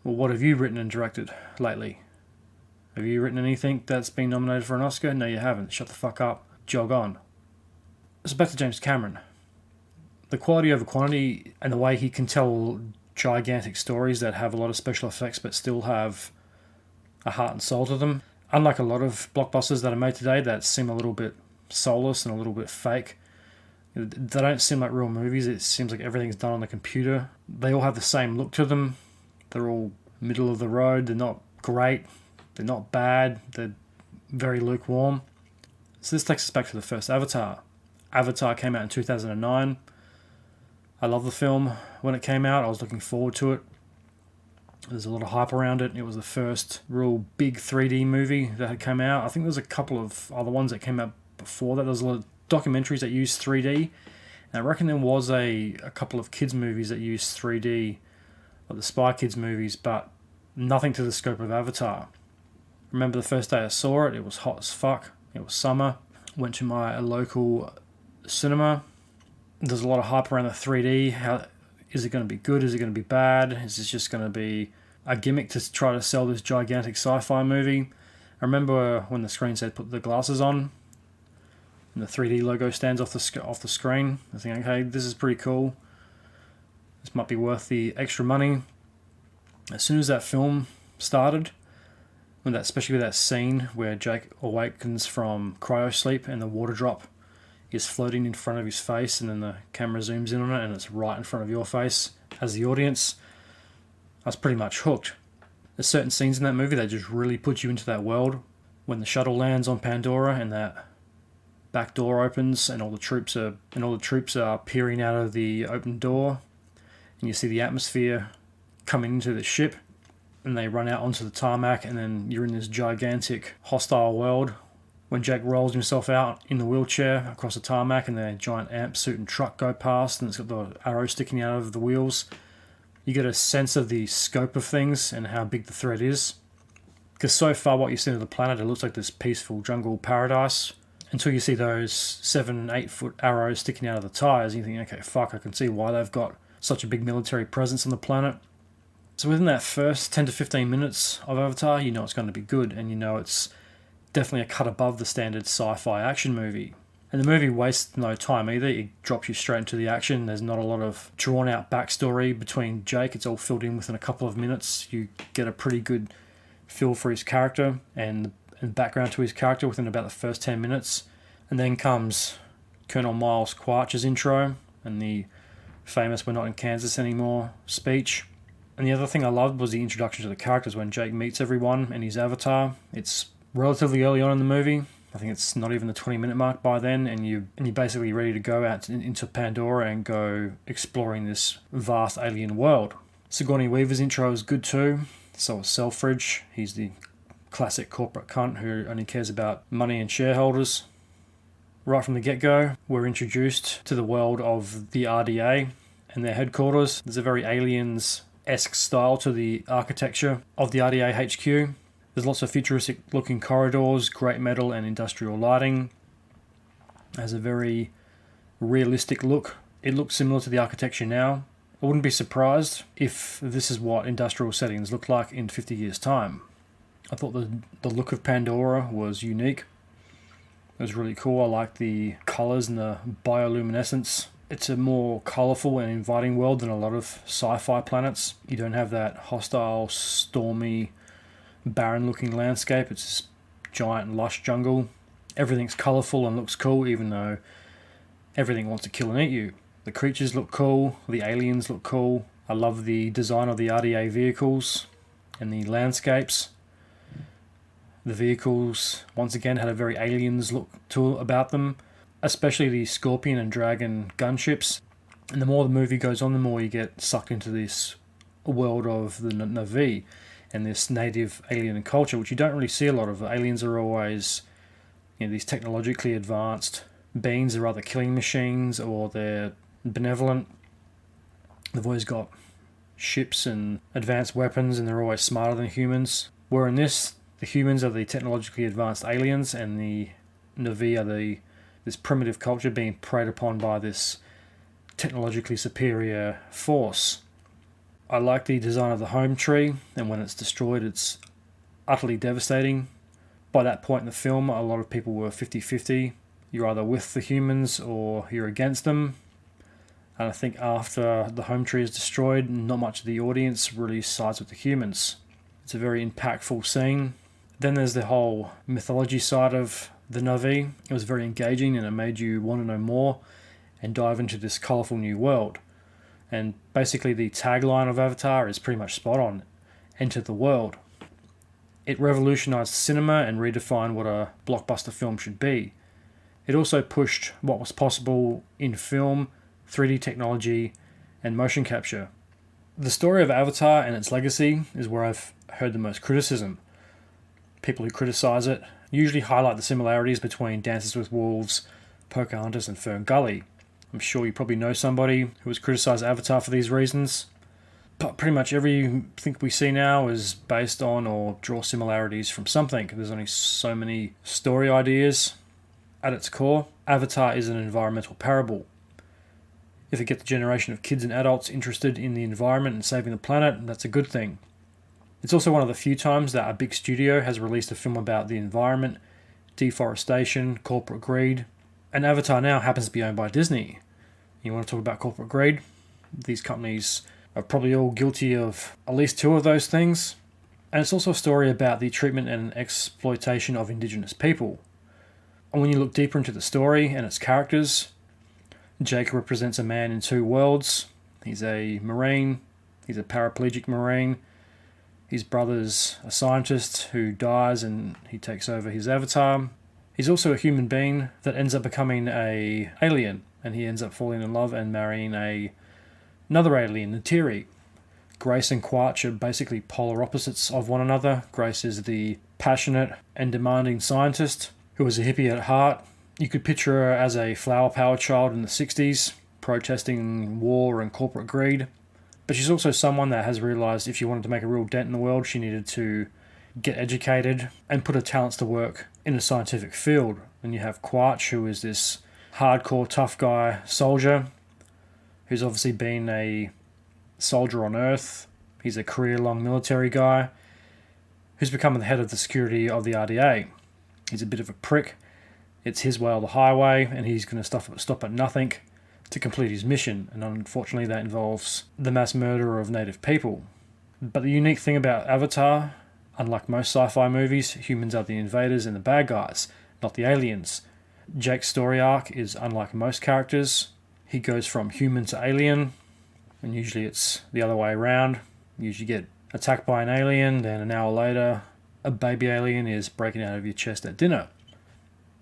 well, what have you written and directed lately? Have you written anything that's been nominated for an Oscar? No, you haven't. Shut the fuck up. Jog on. So back to James Cameron. The quality over quantity and the way he can tell gigantic stories that have a lot of special effects but still have a heart and soul to them. Unlike a lot of blockbusters that are made today that seem a little bit soulless and a little bit fake. They don't seem like real movies. It seems like everything's done on the computer. They all have the same look to them. They're all middle of the road. They're not great. They're not bad. They're very lukewarm. So this takes us back to the first Avatar. Avatar came out in 2009. I love the film when it came out. I was looking forward to it. There's a lot of hype around it. It was the first real big 3D movie that had come out. I think there's a couple of other ones that came out before that. There's a lot of documentaries that used 3D. And I reckon there was a couple of kids' movies that used 3D, like the Spy Kids movies, but nothing to the scope of Avatar. Remember the first day I saw it, it was hot as fuck. It was summer. Went to my local cinema. There's a lot of hype around the 3D. How is it going to be good? Is it going to be bad? Is this just going to be a gimmick to try to sell this gigantic sci-fi movie? I remember when the screen said put the glasses on and the 3D logo stands off the screen. I think, okay, this is pretty cool. This might be worth the extra money. As soon as that film started, especially with that scene where Jake awakens from cryosleep and the water drop is floating in front of his face and then the camera zooms in on it and it's right in front of your face as the audience, I was pretty much hooked. There's certain scenes in that movie that just really put you into that world. When the shuttle lands on Pandora and that back door opens and all the troops are peering out of the open door and you see the atmosphere coming into the ship and they run out onto the tarmac and then you're in this gigantic hostile world. When Jake rolls himself out in the wheelchair across the tarmac and the giant amp suit and truck go past and it's got the arrow sticking out of the wheels, you get a sense of the scope of things and how big the threat is. Because so far what you've seen of the planet, it looks like this peaceful jungle paradise until you see those 7-8 foot arrows sticking out of the tires and you think, okay, fuck, I can see why they've got such a big military presence on the planet. So within that first 10 to 15 minutes of Avatar, you know it's going to be good and you know it's definitely a cut above the standard sci-fi action movie. And the movie wastes no time either. It drops you straight into the action. There's not a lot of drawn out backstory between Jake. It's all filled in within a couple of minutes. You get a pretty good feel for his character and background to his character within about the first 10 minutes. And then comes Colonel Miles Quaritch's intro and the famous "We're not in Kansas anymore" speech. And the other thing I loved was the introduction to the characters when Jake meets everyone and his avatar. It's relatively early on in the movie. I think it's not even the 20-minute mark by then, and you're basically ready to go out into Pandora and go exploring this vast alien world. Sigourney Weaver's intro is good too. So is Selfridge. He's the classic corporate cunt who only cares about money and shareholders. Right from the get-go, we're introduced to the world of the RDA and their headquarters. There's a very Aliens-esque style to the architecture of the RDA HQ. There's lots of futuristic looking corridors, great metal and industrial lighting. It has a very realistic look. It looks similar to the architecture now. I wouldn't be surprised if this is what industrial settings look like in 50 years' time. I thought the look of Pandora was unique. It was really cool. I like the colours and the bioluminescence. It's a more colourful and inviting world than a lot of sci-fi planets. You don't have that hostile, stormy, barren-looking landscape. It's this giant, lush jungle. Everything's colourful and looks cool, even though everything wants to kill and eat you. The creatures look cool. The aliens look cool. I love the design of the RDA vehicles and the landscapes. The vehicles, once again, had a very aliens look to about them, especially the Scorpion and Dragon gunships. And the more the movie goes on, the more you get sucked into this world of the Na'vi and this native alien culture, which you don't really see a lot of. Aliens are always, these technologically advanced beings. They're either killing machines or they're benevolent. They've always got ships and advanced weapons, and they're always smarter than humans. Where in this, the humans are the technologically advanced aliens, and the Na'vi are this primitive culture being preyed upon by this technologically superior force. I like the design of the home tree, and when it's destroyed, it's utterly devastating. By that point in the film, a lot of people were 50-50. You're either with the humans or you're against them. And I think after the home tree is destroyed, not much of the audience really sides with the humans. It's a very impactful scene. Then there's the whole mythology side of the Na'vi. It was very engaging, and it made you want to know more and dive into this colourful new world. And basically the tagline of Avatar is pretty much spot on. Enter the world. It revolutionised cinema and redefined what a blockbuster film should be. It also pushed what was possible in film, 3D technology, and motion capture. The story of Avatar and its legacy is where I've heard the most criticism. People who criticise it usually highlight the similarities between Dances with Wolves, Pocahontas, and Fern Gully. I'm sure you probably know somebody who has criticised Avatar for these reasons. But pretty much everything we see now is based on or draw similarities from something. There's only so many story ideas. At its core, Avatar is an environmental parable. If it gets a generation of kids and adults interested in the environment and saving the planet, that's a good thing. It's also one of the few times that a big studio has released a film about the environment, deforestation, corporate greed, and Avatar now happens to be owned by Disney. You want to talk about corporate greed? These companies are probably all guilty of at least two of those things. And it's also a story about the treatment and exploitation of Indigenous people. And when you look deeper into the story and its characters, Jake represents a man in two worlds. He's a Marine. He's a paraplegic Marine. His brother's a scientist who dies and he takes over his avatar. He's also a human being that ends up becoming an alien, and he ends up falling in love and marrying another alien, Natiri. Grace and Quach are basically polar opposites of one another. Grace is the passionate and demanding scientist who is a hippie at heart. You could picture her as a flower power child in the 60s, protesting war and corporate greed. But she's also someone that has realised if she wanted to make a real dent in the world, she needed to get educated and put her talents to work in a scientific field. And you have Quach, who is this hardcore tough guy soldier who's obviously been a soldier on Earth. He's a career-long military guy who's become the head of the security of the RDA. He's a bit of a prick. It's his way or the highway, and he's going to stop at nothing to complete his mission. And unfortunately, that involves the mass murder of native people. But the unique thing about Avatar, unlike most sci-fi movies, humans are the invaders and the bad guys, not the aliens. Jake's story arc is unlike most characters. He goes from human to alien, and usually it's the other way around. You usually get attacked by an alien, then an hour later, a baby alien is breaking out of your chest at dinner.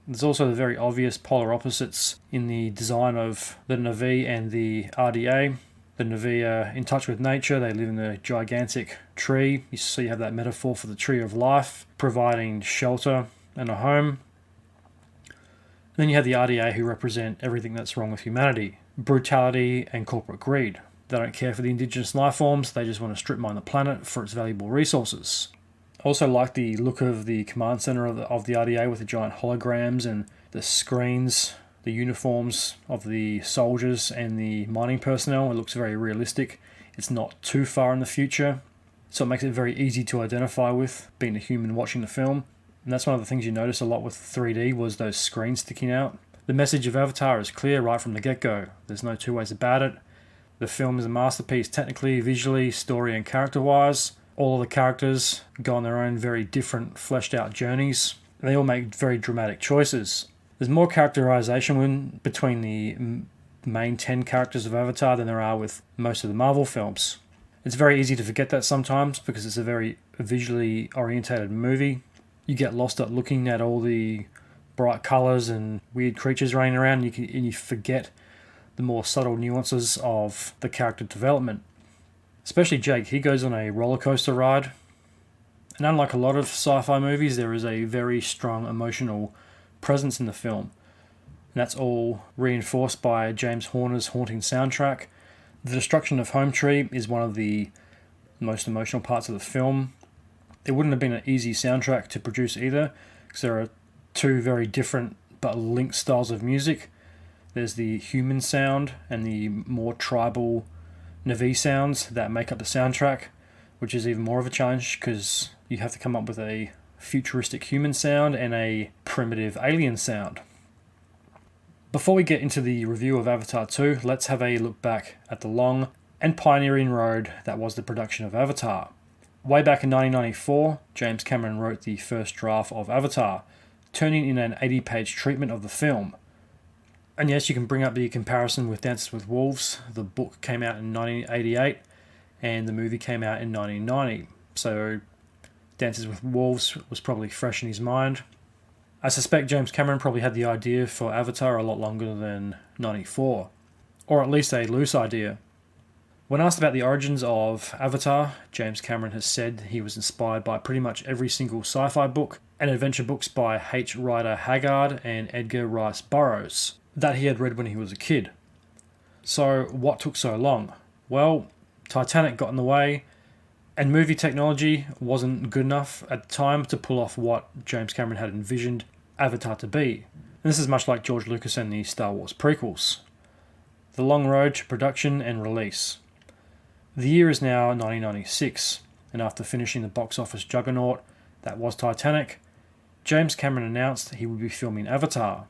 There's also the very obvious polar opposites in the design of the Na'vi and the RDA. The Na'vi are in touch with nature. They live in a gigantic tree. So you have that metaphor for the tree of life, providing shelter and a home. And then you have the RDA, who represent everything that's wrong with humanity. Brutality and corporate greed. They don't care for the indigenous life forms. They just want to strip mine the planet for its valuable resources. I also like the look of the command center of the RDA with the giant holograms and the screens, the uniforms of the soldiers and the mining personnel. It looks very realistic. It's not too far in the future, so it makes it very easy to identify with, being a human watching the film. And that's one of the things you notice a lot with 3D was those screens sticking out. The message of Avatar is clear right from the get-go. There's no two ways about it. The film is a masterpiece technically, visually, story and character-wise. All of the characters go on their own very different, fleshed-out journeys. They all make very dramatic choices. There's more characterization between the main 10 characters of Avatar than there are with most of the Marvel films. It's very easy to forget that sometimes because it's a very visually orientated movie. You get lost at looking at all the bright colours and weird creatures running around, and you forget the more subtle nuances of the character development. Especially Jake, he goes on a roller coaster ride, and unlike a lot of sci-fi movies, there is a very strong emotional presence in the film. And that's all reinforced by James Horner's haunting soundtrack. The destruction of Home Tree is one of the most emotional parts of the film. It wouldn't have been an easy soundtrack to produce either, because there are two very different but linked styles of music. There's the human sound and the more tribal Na'vi sounds that make up the soundtrack, which is even more of a challenge because you have to come up with a futuristic human sound and a primitive alien sound. Before we get into the review of Avatar 2, let's have a look back at the long and pioneering road that was the production of Avatar. Way back in 1994, James Cameron wrote the first draft of Avatar, turning in an 80-page treatment of the film. And yes, you can bring up the comparison with Dances with Wolves. The book came out in 1988 and the movie came out in 1990. So Dances with Wolves was probably fresh in his mind. I suspect James Cameron probably had the idea for Avatar a lot longer than 94, or at least a loose idea. When asked about the origins of Avatar, James Cameron has said he was inspired by pretty much every single sci-fi book and adventure books by H. Rider Haggard and Edgar Rice Burroughs that he had read when he was a kid. So what took so long? Well, Titanic got in the way, and movie technology wasn't good enough at the time to pull off what James Cameron had envisioned Avatar to be. And this is much like George Lucas and the Star Wars prequels. The long road to production and release. The year is now 1996, and after finishing the box office juggernaut that was Titanic, James Cameron announced he would be filming Avatar.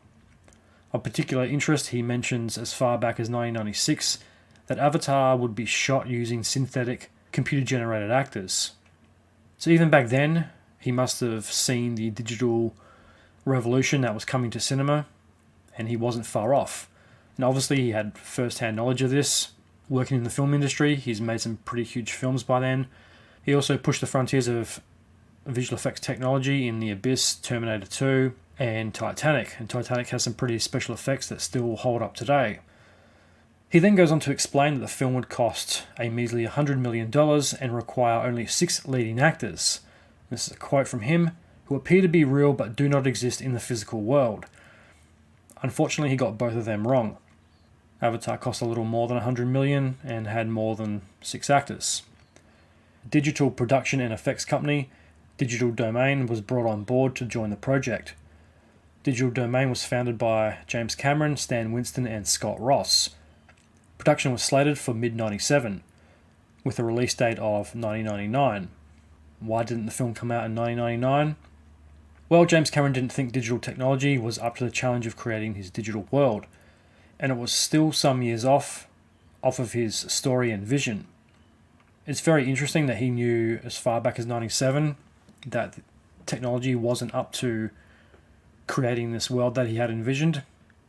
Of particular interest, he mentions as far back as 1996 that Avatar would be shot using synthetic, computer-generated actors. So even back then, he must have seen the digital revolution that was coming to cinema, and he wasn't far off. And obviously he had first-hand knowledge of this. Working in the film industry, he's made some pretty huge films by then. He also pushed the frontiers of visual effects technology in The Abyss, Terminator 2, and Titanic. And Titanic has some pretty special effects that still hold up today. He then goes on to explain that the film would cost a measly $100 million and require only 6 leading actors. This is a quote from him, who appear to be real but do not exist in the physical world. Unfortunately, he got both of them wrong. Avatar cost a little more than $100 million and had more than 6 actors. Digital production and effects company Digital Domain was brought on board to join the project. Digital Domain was founded by James Cameron, Stan Winston and Scott Ross. Production was slated for mid-97, with a release date of 1999. Why didn't the film come out in 1999? Well, James Cameron didn't think digital technology was up to the challenge of creating his digital world, and it was still some years off of his story and vision. It's very interesting that he knew as far back as 97 that technology wasn't up to creating this world that he had envisioned.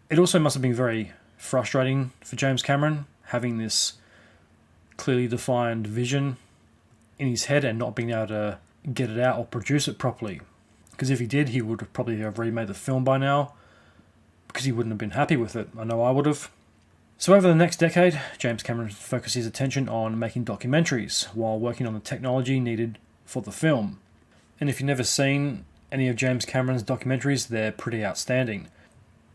It also must have been very frustrating for James Cameron, having this clearly defined vision in his head and not being able to get it out or produce it properly. Because if he did, he would probably have remade the film by now, because he wouldn't have been happy with it. I know I would have. So over the next decade, James Cameron focused his attention on making documentaries while working on the technology needed for the film. And if you've never seen any of James Cameron's documentaries, they're pretty outstanding.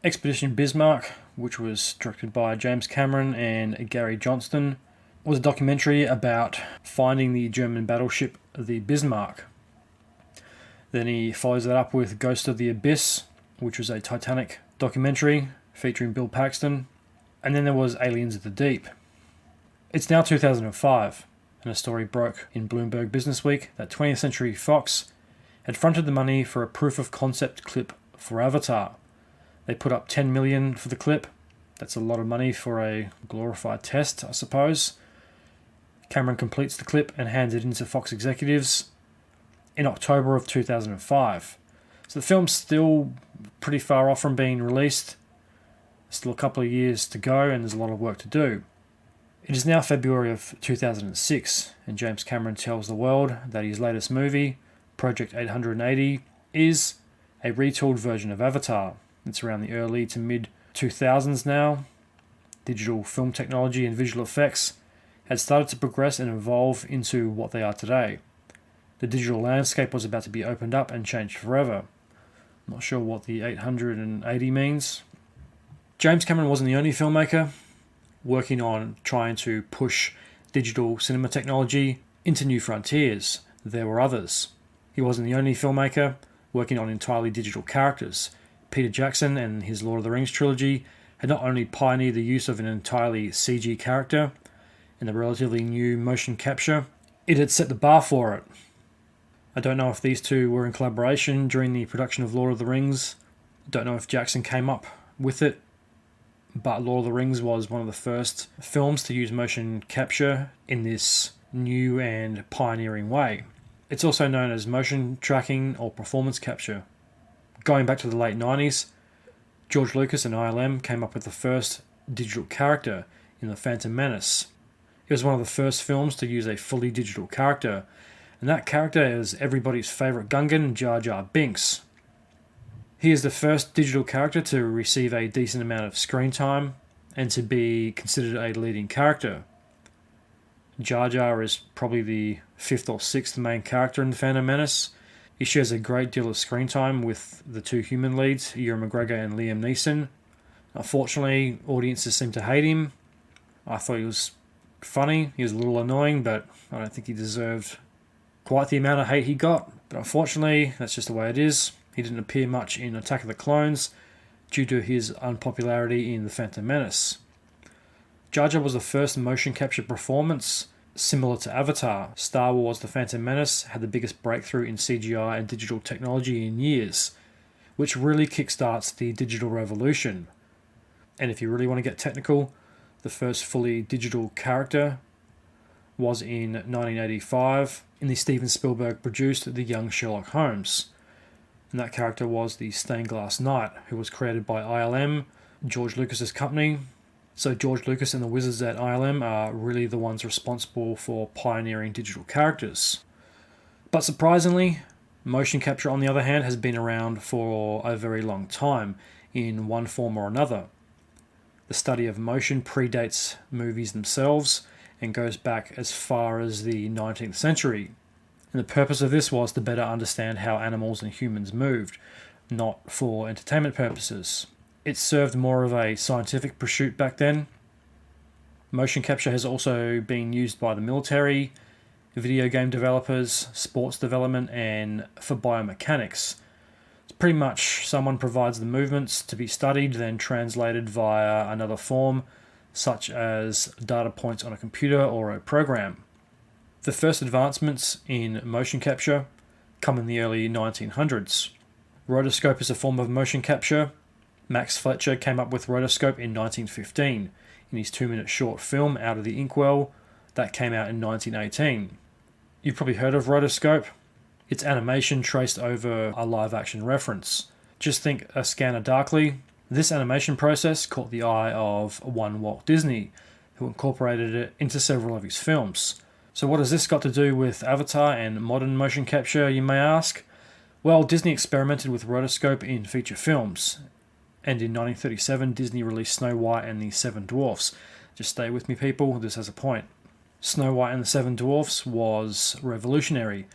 Expedition Bismarck, which was directed by James Cameron and Gary Johnston, was a documentary about finding the German battleship, the Bismarck. Then he follows that up with Ghost of the Abyss, which was a Titanic documentary featuring Bill Paxton. And then there was Aliens of the Deep. It's now 2005, and a story broke in Bloomberg Businessweek that 20th Century Fox had fronted the money for a proof of concept clip for Avatar. They put up $10 million for the clip. That's a lot of money for a glorified test, I suppose. Cameron completes the clip and hands it into Fox executives in October of 2005. So the film's still pretty far off from being released. Still a couple of years to go and there's a lot of work to do. It is now February of 2006 and James Cameron tells the world that his latest movie, Project 880, is a retooled version of Avatar. It's around the early to mid 2000s now. Digital film technology and visual effects had started to progress and evolve into what they are today. The digital landscape was about to be opened up and changed forever. I'm not sure what the 880 means. James Cameron wasn't the only filmmaker working on trying to push digital cinema technology into new frontiers. There were others. He wasn't the only filmmaker working on entirely digital characters. Peter Jackson and his Lord of the Rings trilogy had not only pioneered the use of an entirely CG character and the relatively new motion capture, it had set the bar for it. I don't know if these two were in collaboration during the production of Lord of the Rings. Don't know if Jackson came up with it, but Lord of the Rings was one of the first films to use motion capture in this new and pioneering way. It's also known as motion tracking or performance capture. Going back to the late 90s, George Lucas and ILM came up with the first digital character in The Phantom Menace. It was one of the first films to use a fully digital character, and that character is everybody's favourite Gungan, Jar Jar Binks. He is the first digital character to receive a decent amount of screen time and to be considered a leading character. Jar Jar is probably the 5th or 6th main character in The Phantom Menace. He shares a great deal of screen time with the two human leads, Ewan McGregor and Liam Neeson. Unfortunately, audiences seem to hate him. I thought he was funny, he was a little annoying, but I don't think he deserved quite the amount of hate he got. But unfortunately, that's just the way it is. He didn't appear much in Attack of the Clones due to his unpopularity in The Phantom Menace. Jar Jar was the first motion capture performance similar to Avatar. Star Wars The Phantom Menace had the biggest breakthrough in CGI and digital technology in years, which really kickstarts the digital revolution. And if you really want to get technical, the first fully digital character was in 1985 in the Steven Spielberg produced The Young Sherlock Holmes. And that character was the Stained Glass Knight, who was created by ILM, George Lucas's company. So George Lucas and the wizards at ILM are really the ones responsible for pioneering digital characters. But surprisingly, motion capture on the other hand has been around for a very long time in one form or another. The study of motion predates movies themselves and goes back as far as the 19th century. And the purpose of this was to better understand how animals and humans moved, not for entertainment purposes. It served more of a scientific pursuit back then. Motion capture has also been used by the military, video game developers, sports development, and for biomechanics. It's pretty much someone provides the movements to be studied, then translated via another form, such as data points on a computer or a program. The first advancements in motion capture come in the early 1900s. Rotoscope is a form of motion capture. Max Fletcher came up with rotoscope in 1915 in his 2-minute short film Out of the Inkwell that came out in 1918. You've probably heard of rotoscope. It's animation traced over a live-action reference. Just think A Scanner Darkly. This animation process caught the eye of one Walt Disney, who incorporated it into several of his films. So what has this got to do with Avatar and modern motion capture, you may ask? Well, Disney experimented with rotoscope in feature films. And in 1937, Disney released Snow White and the Seven Dwarfs. Just stay with me, people, this has a point. Snow White and the Seven Dwarfs was revolutionary.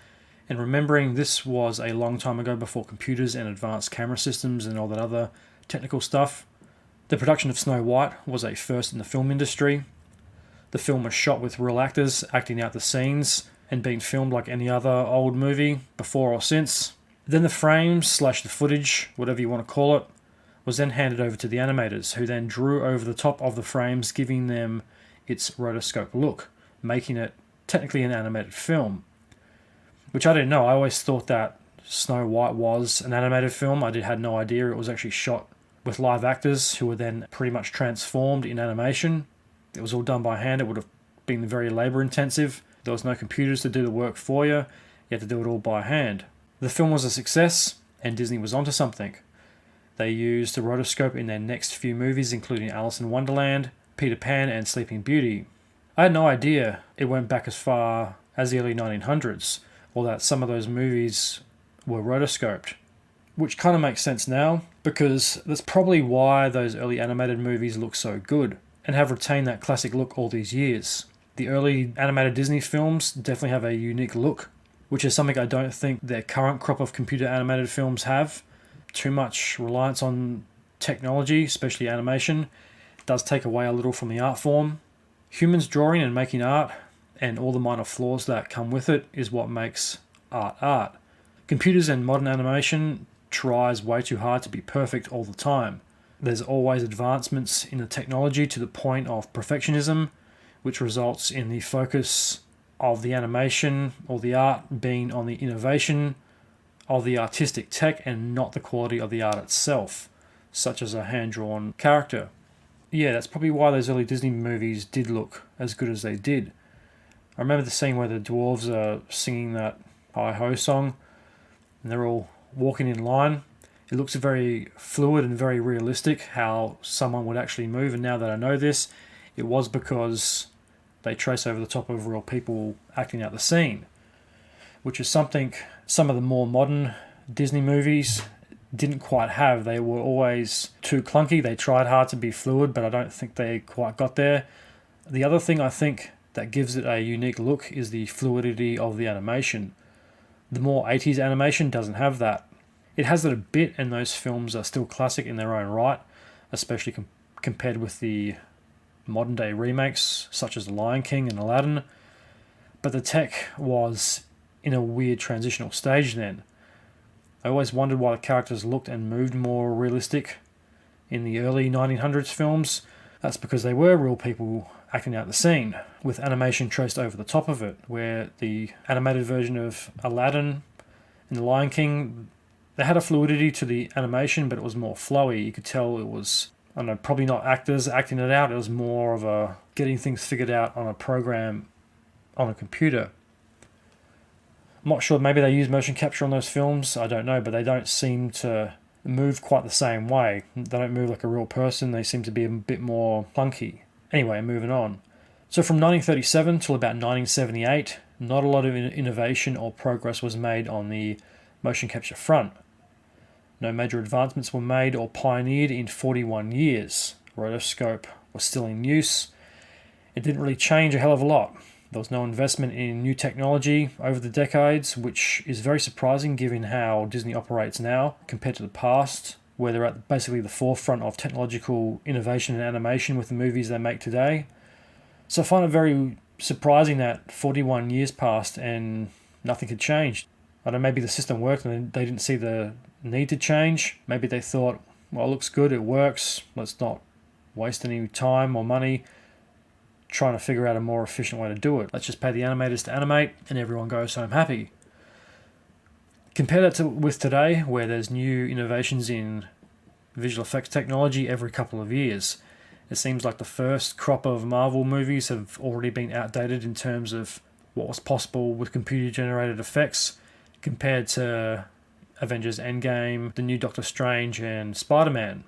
And remembering this was a long time ago before computers and advanced camera systems and all that other technical stuff, the production of Snow White was a first in the film industry. The film was shot with real actors acting out the scenes and being filmed like any other old movie, before or since. Then the frames / the footage, whatever you want to call it, was then handed over to the animators, who then drew over the top of the frames, giving them its rotoscope look, making it technically an animated film. Which I didn't know. I always thought that Snow White was an animated film. I had no idea it was actually shot with live actors who were then pretty much transformed in animation. It was all done by hand. It would have been very labour intensive. There was no computers to do the work for you. You had to do it all by hand. The film was a success, and Disney was onto something. They used the rotoscope in their next few movies, including Alice in Wonderland, Peter Pan, and Sleeping Beauty. I had no idea it went back as far as the early 1900s, or that some of those movies were rotoscoped. which kind of makes sense now, because that's probably why those early animated movies look so good and have retained that classic look all these years. The early animated Disney films definitely have a unique look, which is something I don't think their current crop of computer animated films have. Too much reliance on technology, especially animation, does take away a little from the art form. Humans drawing and making art, and all the minor flaws that come with it, is what makes art art. Computers and modern animation tries way too hard to be perfect all the time. There's always advancements in the technology to the point of perfectionism, which results in the focus of the animation or the art being on the innovation of the artistic tech and not the quality of the art itself, such as a hand-drawn character. Yeah, that's probably why those early Disney movies did look as good as they did. I remember the scene where the dwarves are singing that Hi-Ho song, and they're all walking in line. It looks very fluid and very realistic how someone would actually move, and now that I know this, it was because they trace over the top of real people acting out the scene, which is something some of the more modern Disney movies didn't quite have. They were always too clunky. They tried hard to be fluid, but I don't think they quite got there. The other thing I think that gives it a unique look is the fluidity of the animation. The more 80s animation doesn't have that. It has it a bit, and those films are still classic in their own right, especially compared with the modern day remakes such as The Lion King and Aladdin. But the tech was in a weird transitional stage then. I always wondered why the characters looked and moved more realistic in the early 1900s films. That's because they were real people acting out the scene, with animation traced over the top of it, where the animated version of Aladdin and The Lion King, they had a fluidity to the animation, but it was more flowy. You could tell it was, I don't know, probably not actors acting it out. It was more of a getting things figured out on a program on a computer. I'm not sure, maybe they use motion capture on those films, I don't know, but they don't seem to move quite the same way. They don't move like a real person, they seem to be a bit more clunky. Anyway, moving on. So from 1937 till about 1978, not a lot of innovation or progress was made on the motion capture front. No major advancements were made or pioneered in 41 years. Rotoscope was still in use. It didn't really change a hell of a lot. There was no investment in new technology over the decades, which is very surprising given how Disney operates now compared to the past, where they're at basically the forefront of technological innovation and animation with the movies they make today. So I find it very surprising that 41 years passed and nothing had changed. I don't know, maybe the system worked and they didn't see the need to change. Maybe they thought, well, it looks good, it works, let's not waste any time or money trying to figure out a more efficient way to do it. Let's just pay the animators to animate and everyone goes home happy. Compare that with today, where there's new innovations in visual effects technology every couple of years. It seems like the first crop of Marvel movies have already been outdated in terms of what was possible with computer-generated effects compared to Avengers Endgame, the new Doctor Strange, and Spider-Man.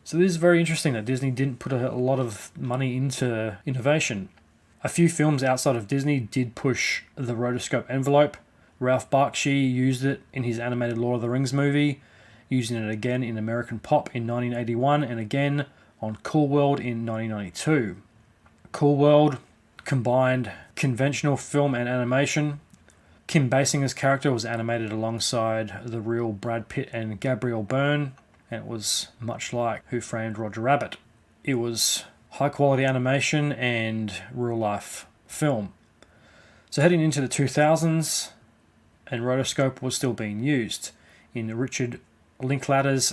So this is very interesting that Disney didn't put a lot of money into innovation. A few films outside of Disney did push the rotoscope envelope. Ralph Bakshi used it in his animated Lord of the Rings movie, using it again in American Pop in 1981 and again on Cool World in 1992. Cool World combined conventional film and animation. Kim Basinger's character was animated alongside the real Brad Pitt and Gabrielle Byrne, and it was much like Who Framed Roger Rabbit. It was high quality animation and real life film. So heading into the 2000s, and rotoscope was still being used. In Richard Linklater's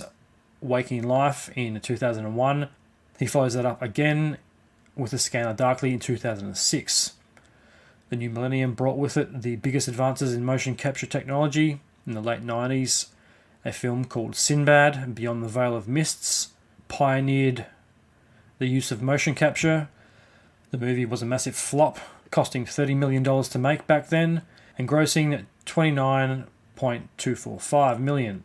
Waking Life in 2001, he follows that up again with The Scanner Darkly in 2006. The new millennium brought with it the biggest advances in motion capture technology. In the late 90s, a film called Sinbad, Beyond the Veil of Mists, pioneered the use of motion capture. The movie was a massive flop, costing $30 million to make back then, and grossing $29.245 million.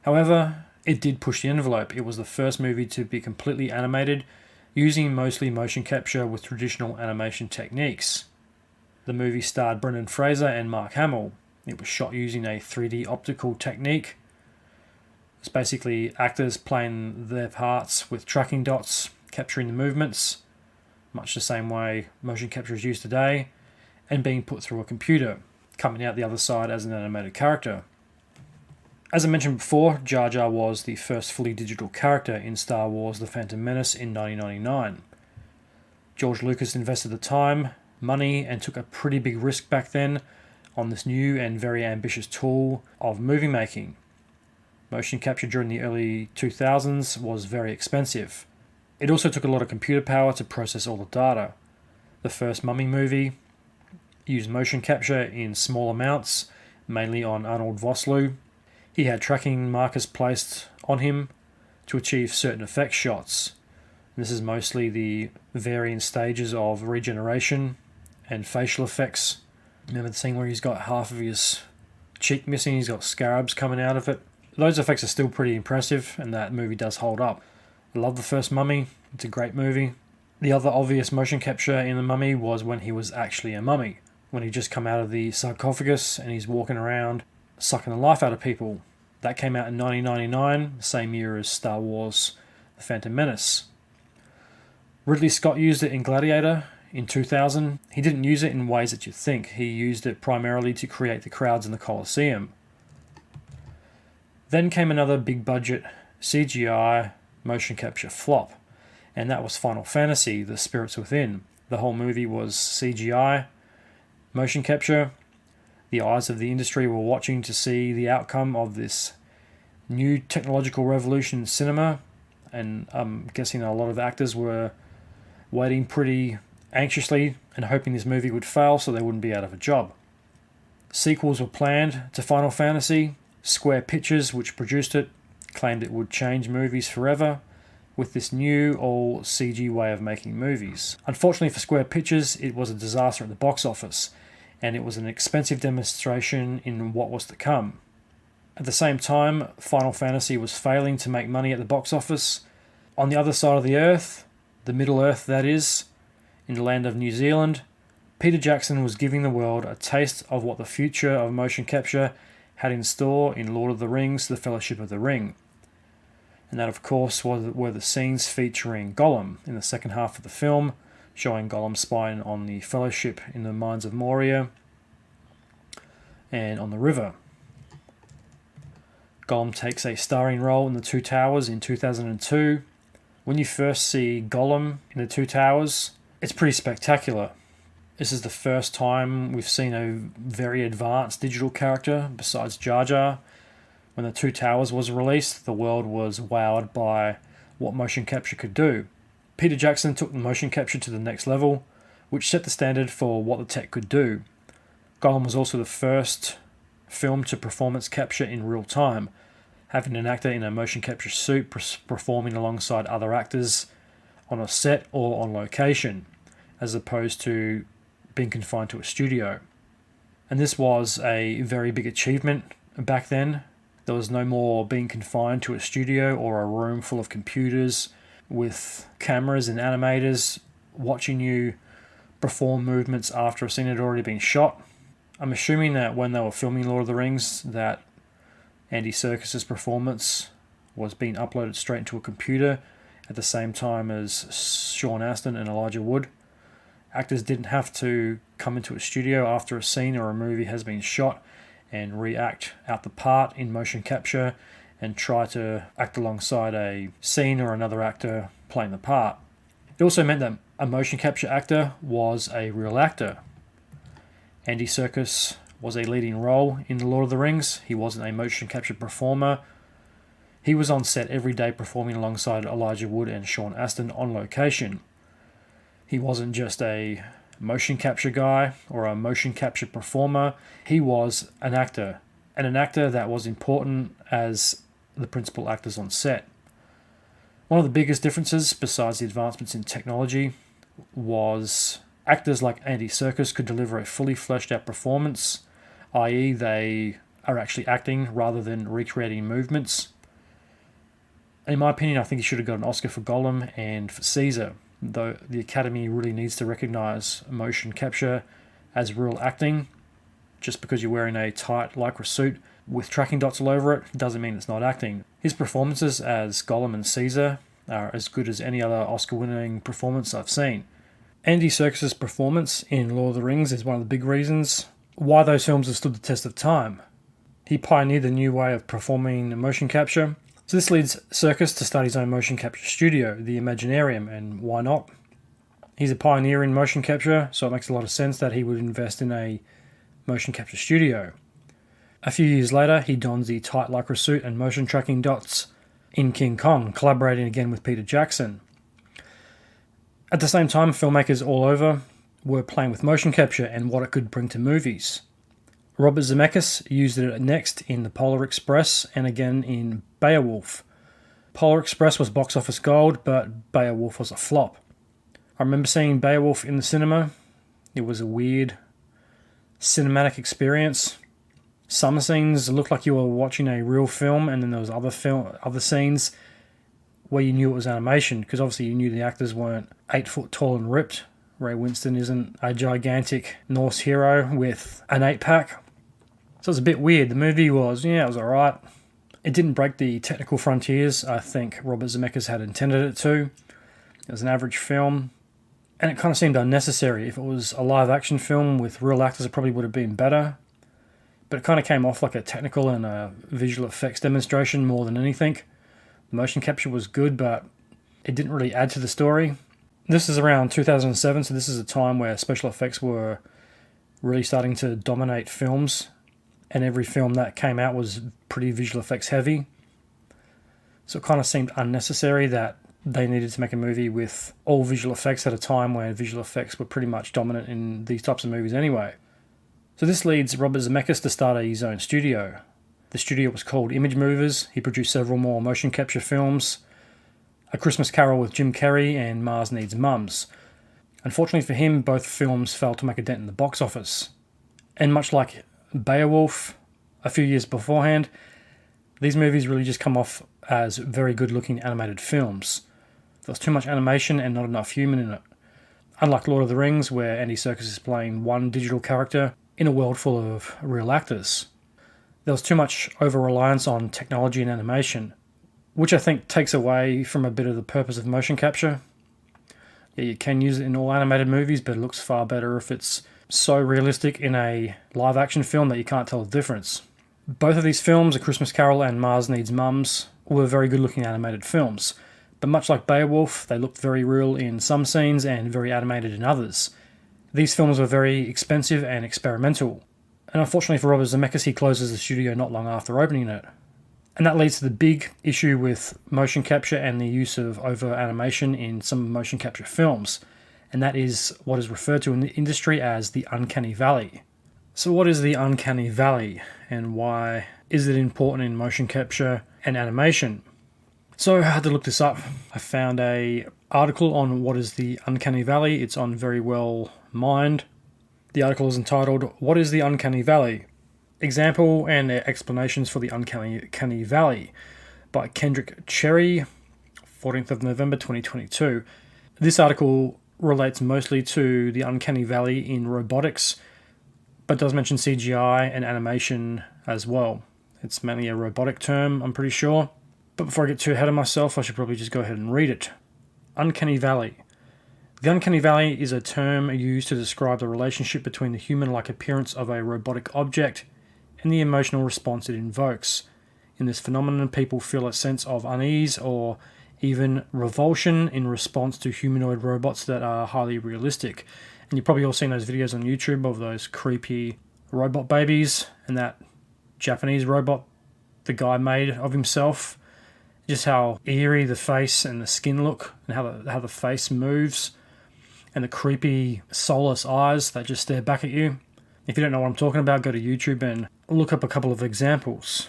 However, it did push the envelope. It was the first movie to be completely animated, using mostly motion capture with traditional animation techniques. The movie starred Brendan Fraser and Mark Hamill. It was shot using a 3D optical technique. It's basically actors playing their parts with tracking dots, capturing the movements, much the same way motion capture is used today, and being put through a computer, coming out the other side as an animated character. As I mentioned before, Jar Jar was the first fully digital character in Star Wars The Phantom Menace in 1999. George Lucas invested the time, money, and took a pretty big risk back then on this new and very ambitious tool of movie making. Motion capture during the early 2000s was very expensive. It also took a lot of computer power to process all the data. The first Mummy movie used motion capture in small amounts, mainly on Arnold Vosloo. He had tracking markers placed on him to achieve certain effect shots. This is mostly the varying stages of regeneration and facial effects. Remember the scene where he's got half of his cheek missing, he's got scarabs coming out of it. Those effects are still pretty impressive, and that movie does hold up. I love the first Mummy, it's a great movie. The other obvious motion capture in the Mummy was when he was actually a mummy, when he just come out of the sarcophagus and he's walking around sucking the life out of people. That came out in 1999, the same year as Star Wars The Phantom Menace. Ridley Scott used it in Gladiator in 2000. He didn't use it in ways that you'd think. He used it primarily to create the crowds in the Colosseum. Then came another big budget CGI motion capture flop, and that was Final Fantasy, The Spirits Within. The whole movie was CGI motion capture. The eyes of the industry were watching to see the outcome of this new technological revolution in cinema, and I'm guessing a lot of actors were waiting pretty anxiously and hoping this movie would fail so they wouldn't be out of a job. Sequels were planned to Final Fantasy. Square Pictures, which produced it, claimed it would change movies forever with this new all CG way of making movies. Unfortunately for Square Pictures, it was a disaster at the box office, and it was an expensive demonstration in what was to come. At the same time, Final Fantasy was failing to make money at the box office. On the other side of the earth, the Middle Earth that is, in the land of New Zealand, Peter Jackson was giving the world a taste of what the future of motion capture had in store in Lord of the Rings, The Fellowship of the Ring. And that, of course, were the scenes featuring Gollum in the second half of the film, showing Gollum spying on the Fellowship in the Mines of Moria and on the river. Gollum takes a starring role in The Two Towers in 2002. When you first see Gollum in The Two Towers, it's pretty spectacular. This is the first time we've seen a very advanced digital character besides Jar Jar. When The Two Towers was released, the world was wowed by what motion capture could do. Peter Jackson took the motion capture to the next level, which set the standard for what the tech could do. Gollum was also the first film to performance capture in real time, having an actor in a motion capture suit performing alongside other actors on a set or on location, as opposed to being confined to a studio. And this was a very big achievement back then. There was no more being confined to a studio or a room full of computers with cameras and animators watching you perform movements after a scene had already been shot. I'm assuming that when they were filming Lord of the Rings, that Andy Serkis's performance was being uploaded straight into a computer at the same time as Sean Astin and Elijah Wood. Actors didn't have to come into a studio after a scene or a movie has been shot and react out the part in motion capture and try to act alongside a scene or another actor playing the part. It also meant that a motion capture actor was a real actor. Andy Serkis was a leading role in The Lord of the Rings. He wasn't a motion capture performer. He was on set every day performing alongside Elijah Wood and Sean Astin on location. He wasn't just a motion capture guy or a motion capture performer. He was an actor, and an actor that was important as the principal actors on set. One of the biggest differences, besides the advancements in technology, was actors like Andy Serkis could deliver a fully fleshed out performance, i.e. they are actually acting rather than recreating movements. In my opinion, I think he should have got an Oscar for Gollum and for Caesar, though the Academy really needs to recognise motion capture as real acting. Just because you're wearing a tight lycra suit with tracking dots all over it doesn't mean it's not acting. His performances as Gollum and Caesar are as good as any other Oscar-winning performance I've seen. Andy Serkis's performance in Lord of the Rings is one of the big reasons why those films have stood the test of time. He pioneered the new way of performing motion capture, so this leads Serkis to start his own motion capture studio, the Imaginarium, and why not? He's a pioneer in motion capture, so it makes a lot of sense that he would invest in a motion capture studio. A few years later, he dons the tight lycra suit and motion tracking dots in King Kong, collaborating again with Peter Jackson. At the same time, filmmakers all over were playing with motion capture and what it could bring to movies. Robert Zemeckis used it next in The Polar Express and again in Beowulf. Polar Express was box office gold, but Beowulf was a flop. I remember seeing Beowulf in the cinema. It was a weird cinematic experience. Some scenes looked like you were watching a real film, and then there was other scenes where you knew it was animation, because obviously you knew the actors weren't 8 foot tall and ripped. Ray Winston isn't a gigantic Norse hero with an 8-pack. So it was a bit weird. The movie was, it was alright. It didn't break the technical frontiers I think Robert Zemeckis had intended it to. It was an average film, and it kind of seemed unnecessary. If it was a live action film with real actors, it probably would have been better. But it kind of came off like a technical and a visual effects demonstration more than anything. The motion capture was good, but it didn't really add to the story. This is around 2007, so this is a time where special effects were really starting to dominate films, and every film that came out was pretty visual effects heavy. So it kind of seemed unnecessary that they needed to make a movie with all visual effects at a time where visual effects were pretty much dominant in these types of movies anyway. So this leads Robert Zemeckis to start his own studio. The studio was called Image Movers. He produced several more motion capture films, A Christmas Carol with Jim Carrey and Mars Needs Mums. Unfortunately for him, both films failed to make a dent in the box office. And much like Beowulf a few years beforehand, these movies really just come off as very good-looking animated films. There was too much animation and not enough human in it. Unlike Lord of the Rings, where Andy Serkis is playing one digital character in a world full of real actors. There was too much over-reliance on technology and animation, which I think takes away from a bit of the purpose of motion capture. Yeah, you can use it in all animated movies, but it looks far better if it's so realistic in a live-action film that you can't tell the difference. Both of these films, A Christmas Carol and Mars Needs Mums, were very good-looking animated films, but much like Beowulf, they looked very real in some scenes and very animated in others. These films were very expensive and experimental, and unfortunately for Robert Zemeckis, he closes the studio not long after opening it. And that leads to the big issue with motion capture and the use of over-animation in some motion capture films, and that is what is referred to in the industry as the uncanny valley. So what is the uncanny valley, and why is it important in motion capture and animation? So I had to look this up. I found an article on what is the uncanny valley. It's on Very Well Mind. The article is entitled, What is the Uncanny Valley? Example and explanations for the uncanny valley by Kendrick Cherry, 14th of November 2022. This article relates mostly to the uncanny valley in robotics, but does mention CGI and animation as well. It's mainly a robotic term, I'm pretty sure. But before I get too ahead of myself, I should probably just go ahead and read it. Uncanny valley. The uncanny valley is a term used to describe the relationship between the human-like appearance of a robotic object and the emotional response it invokes. In this phenomenon, people feel a sense of unease or even revulsion in response to humanoid robots that are highly realistic. And you've probably all seen those videos on YouTube of those creepy robot babies and that Japanese robot the guy made of himself. Just how eerie the face and the skin look, and how the face moves, and the creepy soulless eyes that just stare back at you. If you don't know what I'm talking about, go to YouTube and look up a couple of examples.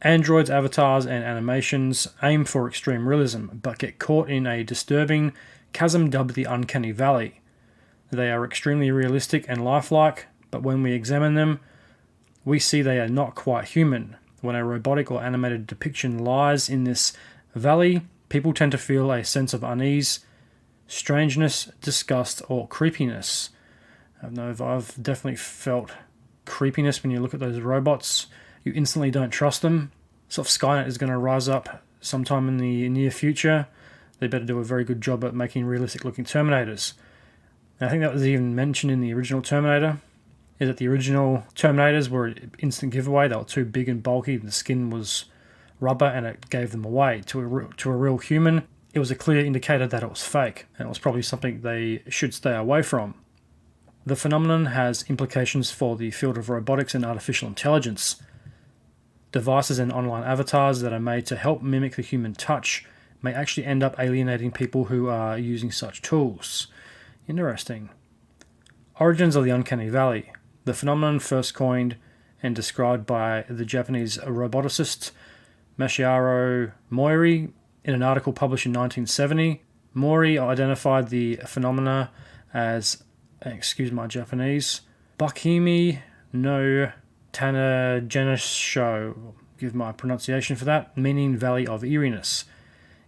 Androids, avatars, and animations aim for extreme realism, but get caught in a disturbing chasm dubbed the uncanny valley. They are extremely realistic and lifelike, but when we examine them, we see they are not quite human. When a robotic or animated depiction lies in this valley, people tend to feel a sense of unease, strangeness, disgust, or creepiness. I know I've definitely felt creepiness when you look at those robots. you instantly don't trust them. So if Skynet is going to rise up sometime in the near future, they better do a very good job at making realistic looking Terminators. And I think that was even mentioned in the original Terminator, is that the original Terminators were an instant giveaway. They were too big and bulky, the skin was rubber, and it gave them away. To a real human, it was a clear indicator that it was fake, and it was probably something they should stay away from. The phenomenon has implications for the field of robotics and artificial intelligence. Devices and online avatars that are made to help mimic the human touch may actually end up alienating people who are using such tools. Interesting. Origins of the Uncanny Valley. The phenomenon first coined and described by the Japanese roboticist Masahiro Mori in an article published in 1970. Mori identified the phenomena as, excuse my Japanese, Bakimi no Tanagenisho, give my pronunciation for that, meaning Valley of Eeriness.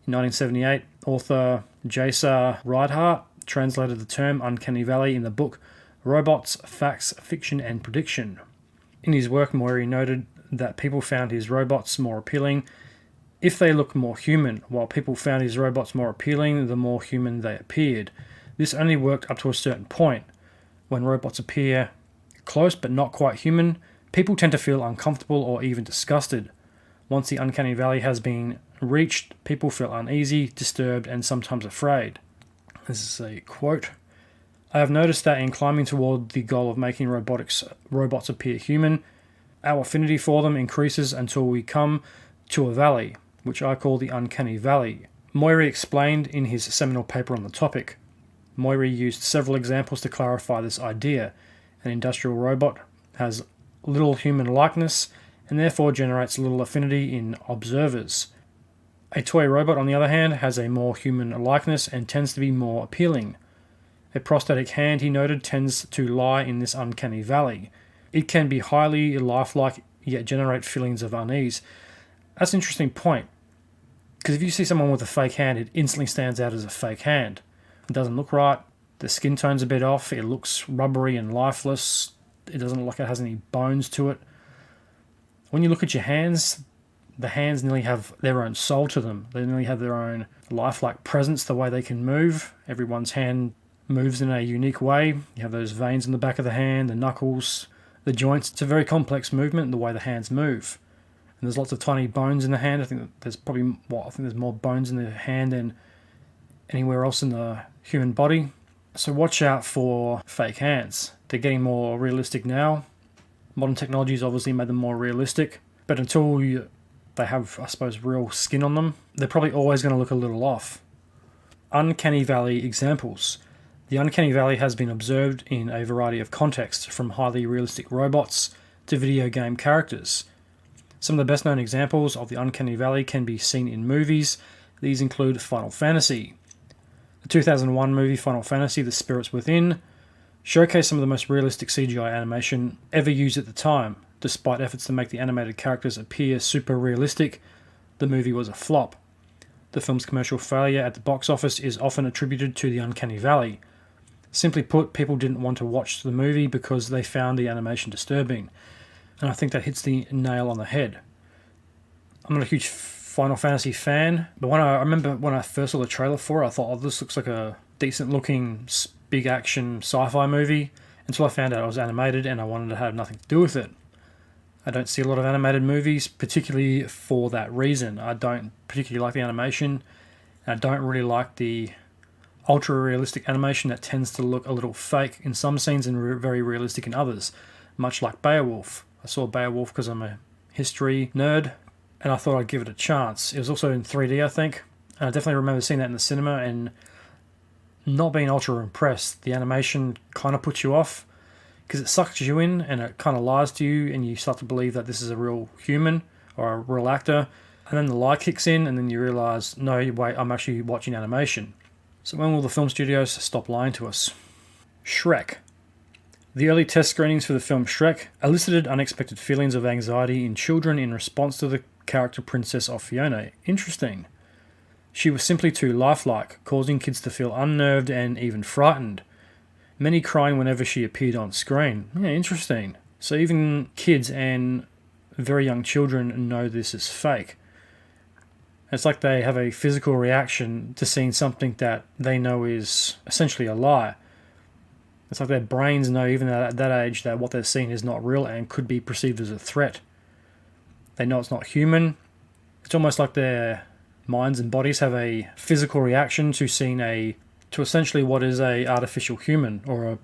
In 1978, author Jasa Reinhardt translated the term Uncanny Valley in the book Robots, Facts, Fiction and Prediction. In his work, Mori noted that people found his robots more appealing if they looked more human, while people found his robots more appealing the more human they appeared. This only worked up to a certain point. When robots appear close but not quite human, people tend to feel uncomfortable or even disgusted. Once the Uncanny Valley has been reached, people feel uneasy, disturbed, and sometimes afraid. This is a quote. I have noticed that in climbing toward the goal of making robots appear human, our affinity for them increases until we come to a valley, which I call the Uncanny Valley. Mori explained in his seminal paper on the topic. Mori used several examples to clarify this idea. An industrial robot has little human likeness and therefore generates little affinity in observers. A toy robot, on the other hand, has a more human likeness and tends to be more appealing. A prosthetic hand, he noted, tends to lie in this uncanny valley. It can be highly lifelike, yet generate feelings of unease. That's an interesting point, because if you see someone with a fake hand, it instantly stands out as a fake hand. It doesn't look right, the skin tone's a bit off, it looks rubbery and lifeless, it doesn't look like it has any bones to it. When you look at your hands, the hands nearly have their own soul to them. They nearly have their own lifelike presence, the way they can move. Everyone's hand moves in a unique way. You have those veins in the back of the hand, the knuckles, the joints. It's a very complex movement, the way the hands move. And there's lots of tiny bones in the hand. I think there's more bones in the hand than anywhere else in the human body. So watch out for fake hands. They're getting more realistic now. Modern technology has obviously made them more realistic, but until they have, I suppose, real skin on them, they're probably always going to look a little off. Uncanny Valley examples. The Uncanny Valley has been observed in a variety of contexts, from highly realistic robots to video game characters. Some of the best known examples of the Uncanny Valley can be seen in movies. These include Final Fantasy. The 2001 movie Final Fantasy: The Spirits Within showcased some of the most realistic CGI animation ever used at the time. Despite efforts to make the animated characters appear super realistic, the movie was a flop. The film's commercial failure at the box office is often attributed to the Uncanny Valley. Simply put, people didn't want to watch the movie because they found the animation disturbing. And I think that hits the nail on the head. I'm not a huge Final Fantasy fan, but I remember when I first saw the trailer for it, I thought, this looks like a decent looking big action sci-fi movie, until I found out it was animated and I wanted to have nothing to do with it. I don't see a lot of animated movies, particularly for that reason. I don't particularly like the animation, and I don't really like the ultra-realistic animation that tends to look a little fake in some scenes and very realistic in others, much like Beowulf. I saw Beowulf because I'm a history nerd, and I thought I'd give it a chance. It was also in 3D, I think, and I definitely remember seeing that in the cinema and not being ultra impressed. The animation kind of puts you off, because it sucks you in and it kind of lies to you, and you start to believe that this is a real human or a real actor, and then the lie kicks in and then you realise, no, wait, I'm actually watching animation. So when will the film studios stop lying to us? Shrek. The early test screenings for the film Shrek elicited unexpected feelings of anxiety in children in response to the character princess of Fiona. Interesting. She was simply too lifelike, causing kids to feel unnerved and even frightened. Many crying whenever she appeared on screen. Yeah, interesting. So even kids and very young children know this is fake. It's like they have a physical reaction to seeing something that they know is essentially a lie. It's like their brains know, even at that age, that what they're seeing is not real and could be perceived as a threat. They know it's not human. It's almost like their minds and bodies have a physical reaction to seeing to essentially what is a artificial human, or a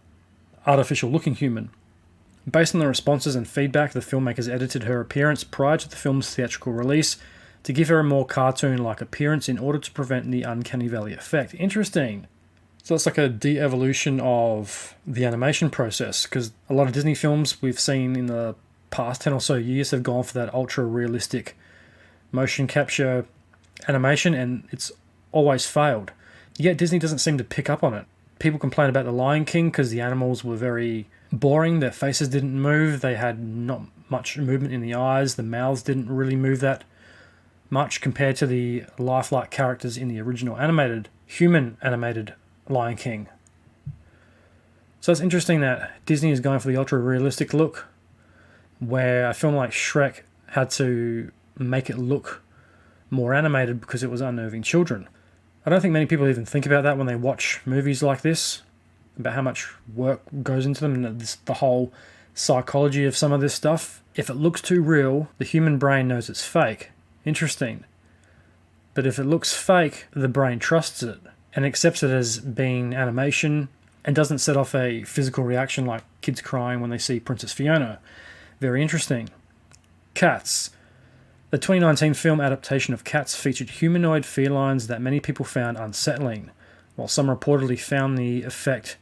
artificial looking human. Based on the responses and feedback, the filmmakers edited her appearance prior to the film's theatrical release to give her a more cartoon-like appearance in order to prevent the uncanny valley effect. Interesting. So it's like a de-evolution of the animation process, because a lot of Disney films we've seen in the past 10 or so years have gone for that ultra-realistic motion capture animation, and it's always failed. Yet Disney doesn't seem to pick up on it. People complain about The Lion King because the animals were very boring, their faces didn't move, they had not much movement in the eyes, the mouths didn't really move that much compared to the lifelike characters in the original human animated Lion King. So it's interesting that Disney is going for the ultra-realistic look, where a film like Shrek had to make it look more animated because it was unnerving children. I don't think many people even think about that when they watch movies like this, about how much work goes into them and the whole psychology of some of this stuff. If it looks too real, the human brain knows it's fake. Interesting. But if it looks fake, the brain trusts it and accepts it as being animation and doesn't set off a physical reaction like kids crying when they see Princess Fiona. Very interesting. Cats. The 2019 film adaptation of Cats featured humanoid felines that many people found unsettling. While some reportedly found the effect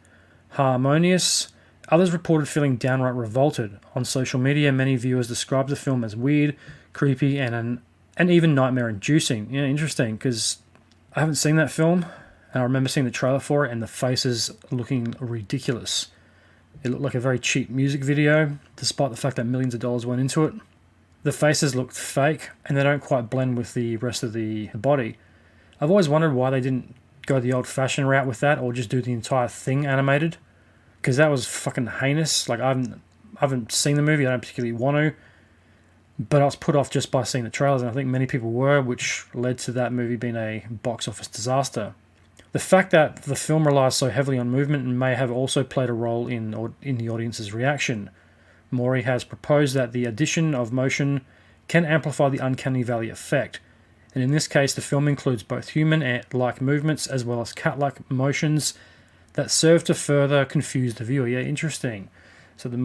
harmonious, others reported feeling downright revolted. On social media, many viewers described the film as weird, creepy, and even nightmare-inducing. Yeah, interesting, because I haven't seen that film, and I remember seeing the trailer for it, and the faces looking ridiculous. It looked like a very cheap music video, despite the fact that millions of dollars went into it. The faces looked fake, and they don't quite blend with the rest of the body. I've always wondered why they didn't go the old-fashioned route with that, or just do the entire thing animated, because that was fucking heinous. Like, I haven't seen the movie, I don't particularly want to, but I was put off just by seeing the trailers, and I think many people were, which led to that movie being a box office disaster. The fact that the film relies so heavily on movement may have also played a role in the audience's reaction. Maury has proposed that the addition of motion can amplify the uncanny valley effect, and in this case the film includes both human-like movements as well as cat-like motions that serve to further confuse the viewer. Yeah, interesting. So the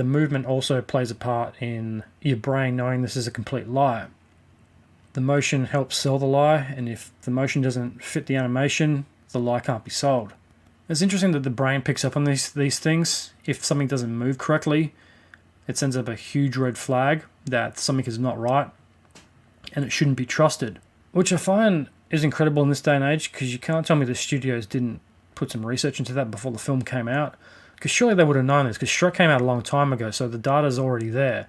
movement also plays a part in your brain knowing this is a complete lie. The motion helps sell the lie, and if the motion doesn't fit the animation, the lie can't be sold. It's interesting that the brain picks up on these things. If something doesn't move correctly, it sends up a huge red flag that something is not right, and it shouldn't be trusted. Which I find is incredible in this day and age, because you can't tell me the studios didn't put some research into that before the film came out. Because surely they would have known this, because Shrek came out a long time ago, so the data's already there.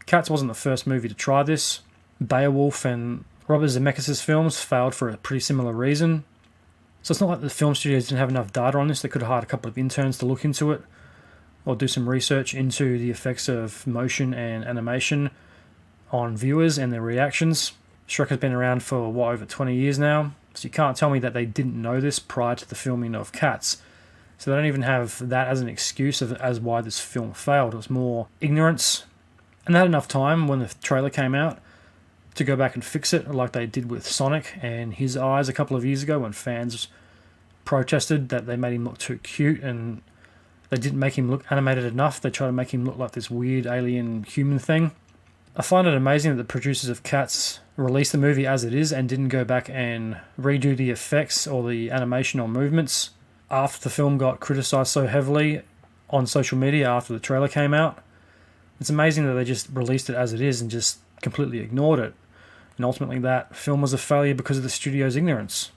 Cats wasn't the first movie to try this. Beowulf and Robert Zemeckis' films failed for a pretty similar reason. So it's not like the film studios didn't have enough data on this. They could have hired a couple of interns to look into it, or do some research into the effects of motion and animation on viewers and their reactions. Shrek has been around for, over 20 years now, so you can't tell me that they didn't know this prior to the filming of Cats. So they don't even have that as an excuse as why this film failed. It was more ignorance, and they had enough time when the trailer came out to go back and fix it, like they did with Sonic and His Eyes a couple of years ago, when fans protested that they made him look too cute and they didn't make him look animated enough. They tried to make him look like this weird alien human thing. I find it amazing that the producers of Cats released the movie as it is and didn't go back and redo the effects or the animation or movements after the film got criticised so heavily on social media after the trailer came out. It's amazing that they just released it as it is and just completely ignored it. And ultimately that film was a failure because of the studio's ignorance.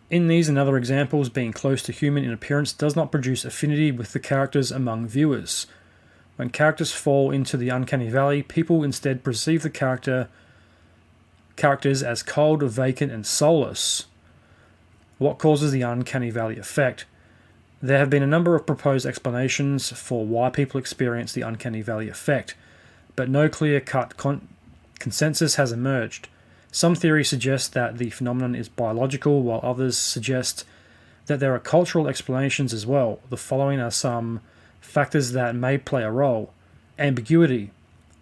In these and other examples, being close to human in appearance does not produce affinity with the characters among viewers. When characters fall into the uncanny valley, people instead perceive the characters as cold, vacant, and soulless. What causes the uncanny valley effect? There have been a number of proposed explanations for why people experience the uncanny valley effect. but no clear-cut consensus has emerged. Some theories suggest that the phenomenon is biological, while others suggest that there are cultural explanations as well. The following are some factors that may play a role. Ambiguity.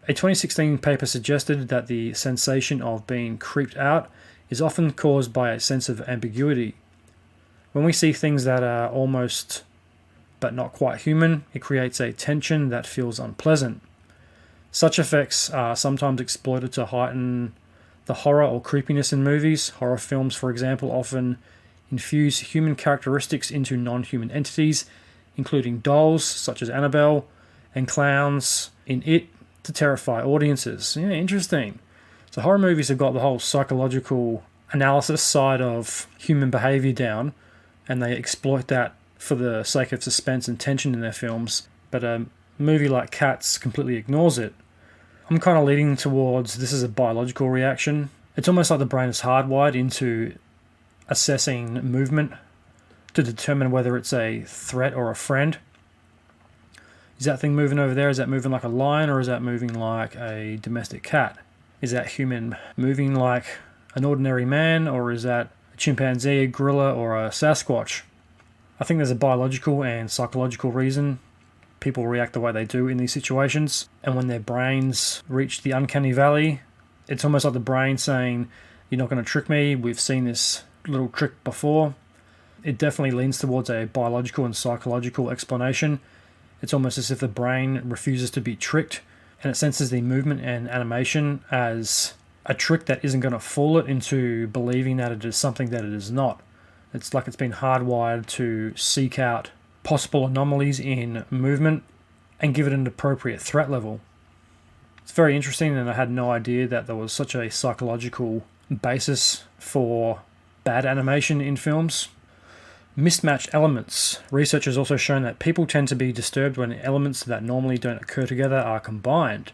A 2016 paper suggested that the sensation of being creeped out is often caused by a sense of ambiguity. When we see things that are almost but not quite human, it creates a tension that feels unpleasant. Such effects are sometimes exploited to heighten the horror or creepiness in movies. Horror films, for example, often infuse human characteristics into non-human entities, including dolls such as Annabelle and clowns in It, to terrify audiences. Yeah, interesting. So horror movies have got the whole psychological analysis side of human behavior down, and they exploit that for the sake of suspense and tension in their films. But a movie like Cats completely ignores it. I'm kind of leaning towards this is a biological reaction. It's almost like the brain is hardwired into assessing movement to determine whether it's a threat or a friend. Is that thing moving over there? Is that moving like a lion, or is that moving like a domestic cat? Is that human moving like an ordinary man, or is that a chimpanzee, a gorilla, or a Sasquatch? I think there's a biological and psychological reason people react the way they do in these situations. And when their brains reach the uncanny valley, it's almost like the brain saying, you're not going to trick me, we've seen this little trick before. It definitely leans towards a biological and psychological explanation. It's almost as if the brain refuses to be tricked, and it senses the movement and animation as a trick that isn't going to fool it into believing that it is something that it is not. It's like it's been hardwired to seek out possible anomalies in movement and give it an appropriate threat level. It's very interesting, and I had no idea that there was such a psychological basis for bad animation in films. Mismatched elements. Research has also shown that people tend to be disturbed when elements that normally don't occur together are combined.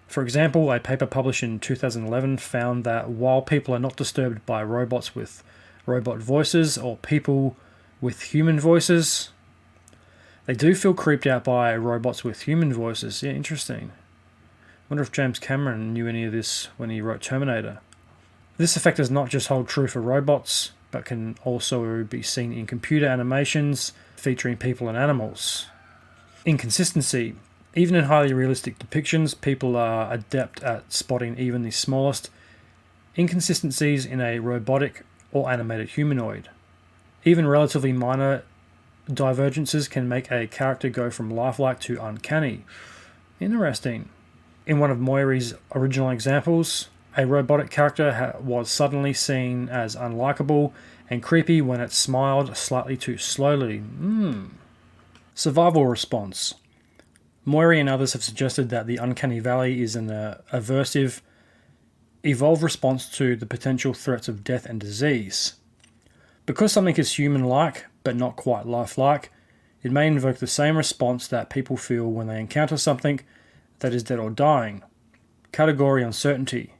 For example, a paper published in 2011 found that while people are not disturbed by robots with robot voices or people with human voices, they do feel creeped out by robots with human voices. Yeah, interesting. I wonder if James Cameron knew any of this when he wrote Terminator. This effect does not just hold true for robots, but can also be seen in computer animations featuring people and animals. Inconsistency. Even in highly realistic depictions, people are adept at spotting even the smallest inconsistencies in a robotic or animated humanoid. Even relatively minor divergences can make a character go from lifelike to uncanny. Interesting. In one of Moiri's original examples, a robotic character was suddenly seen as unlikable and creepy when it smiled slightly too slowly. Survival response. Moiri and others have suggested that the uncanny valley is an aversive, evolved response to the potential threats of death and disease. Because something is human-like, but not quite lifelike, it may invoke the same response that people feel when they encounter something that is dead or dying. Category uncertainty.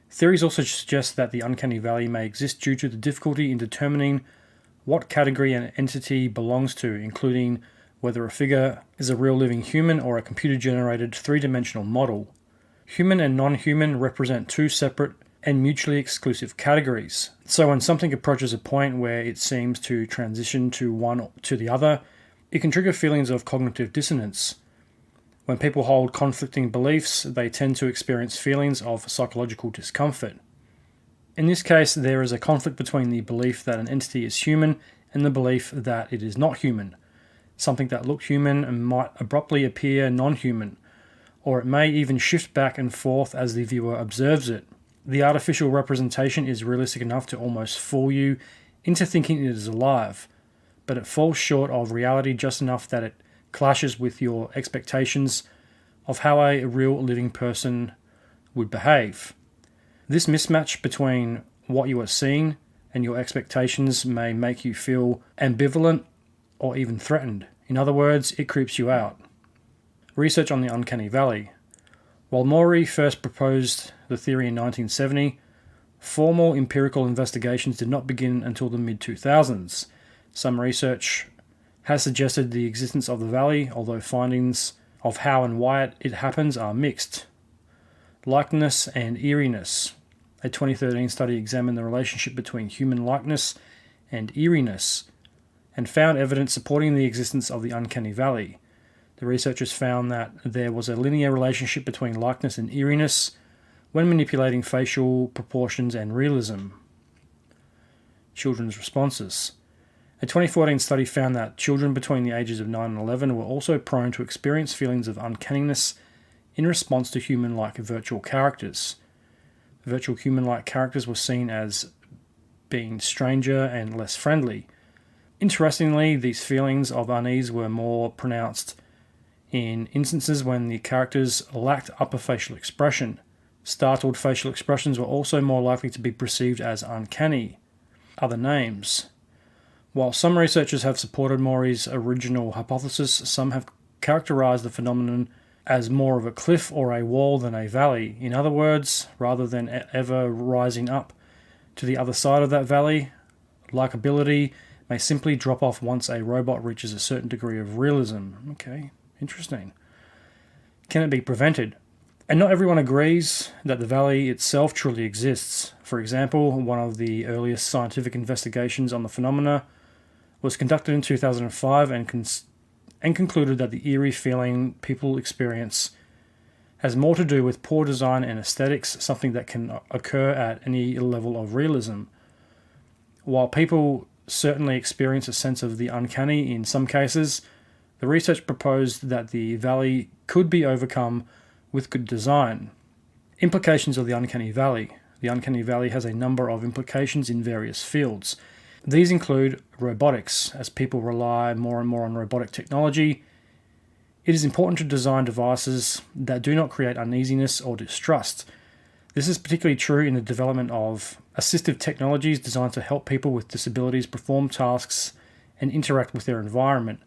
Theories also suggest that the uncanny valley may exist due to the difficulty in determining what category an entity belongs to, including whether a figure is a real living human or a computer-generated three-dimensional model. Human and non-human represent two separate and mutually exclusive categories. So when something approaches a point where it seems to transition to one or to the other, it can trigger feelings of cognitive dissonance. When people hold conflicting beliefs, they tend to experience feelings of psychological discomfort. In this case, there is a conflict between the belief that an entity is human and the belief that it is not human. Something that looked human might abruptly appear non-human, or it may even shift back and forth as the viewer observes it. The artificial representation is realistic enough to almost fool you into thinking it is alive, but it falls short of reality just enough that it clashes with your expectations of how a real living person would behave. This mismatch between what you are seeing and your expectations may make you feel ambivalent or even threatened. In other words, it creeps you out. Research on the uncanny valley. While Moiri first proposed the theory in 1970, formal empirical investigations did not begin until the mid-2000s. Some research has suggested the existence of the valley, although findings of how and why it happens are mixed. Likeness and eeriness. A 2013 study examined the relationship between human likeness and eeriness and found evidence supporting the existence of the uncanny valley. The researchers found that there was a linear relationship between likeness and eeriness when manipulating facial proportions and realism. Children's responses. A 2014 study found that children between the ages of 9 and 11 were also prone to experience feelings of uncanniness in response to human-like virtual characters. Virtual human-like characters were seen as being stranger and less friendly. Interestingly, these feelings of unease were more pronounced in instances when the characters lacked upper facial expression. Startled facial expressions were also more likely to be perceived as uncanny. Other names. While some researchers have supported Maury's original hypothesis, some have characterized the phenomenon as more of a cliff or a wall than a valley. In other words, rather than ever rising up to the other side of that valley, likability may simply drop off once a robot reaches a certain degree of realism. Okay, interesting. Can it be prevented? And not everyone agrees that the valley itself truly exists. For example, one of the earliest scientific investigations on the phenomena was conducted in 2005 and concluded that the eerie feeling people experience has more to do with poor design and aesthetics, something that can occur at any level of realism. While people certainly experience a sense of the uncanny in some cases, the research proposed that the valley could be overcome with good design. Implications of the uncanny valley. The uncanny valley has a number of implications in various fields. These include robotics. As people rely more and more on robotic technology, it is important to design devices that do not create uneasiness or distrust. This is particularly true in the development of assistive technologies designed to help people with disabilities perform tasks and interact with their environment.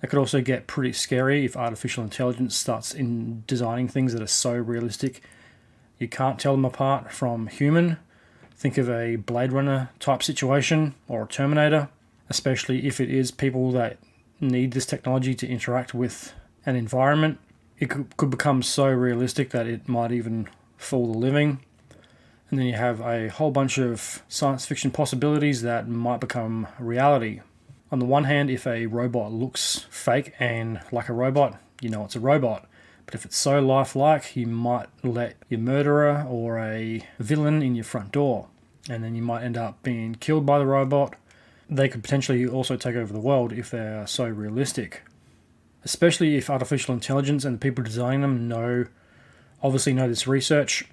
It could also get pretty scary if artificial intelligence starts in designing things that are so realistic you can't tell them apart from human. Think of a Blade Runner type situation or a Terminator, especially if it is people that need this technology to interact with an environment. It could become so realistic that it might even fool the living. And then you have a whole bunch of science fiction possibilities that might become reality. On the one hand, if a robot looks fake and like a robot, you know it's a robot. But if it's so lifelike, you might let your murderer or a villain in your front door, and then you might end up being killed by the robot. They could potentially also take over the world if they are so realistic. Especially if artificial intelligence and the people designing them obviously know this research.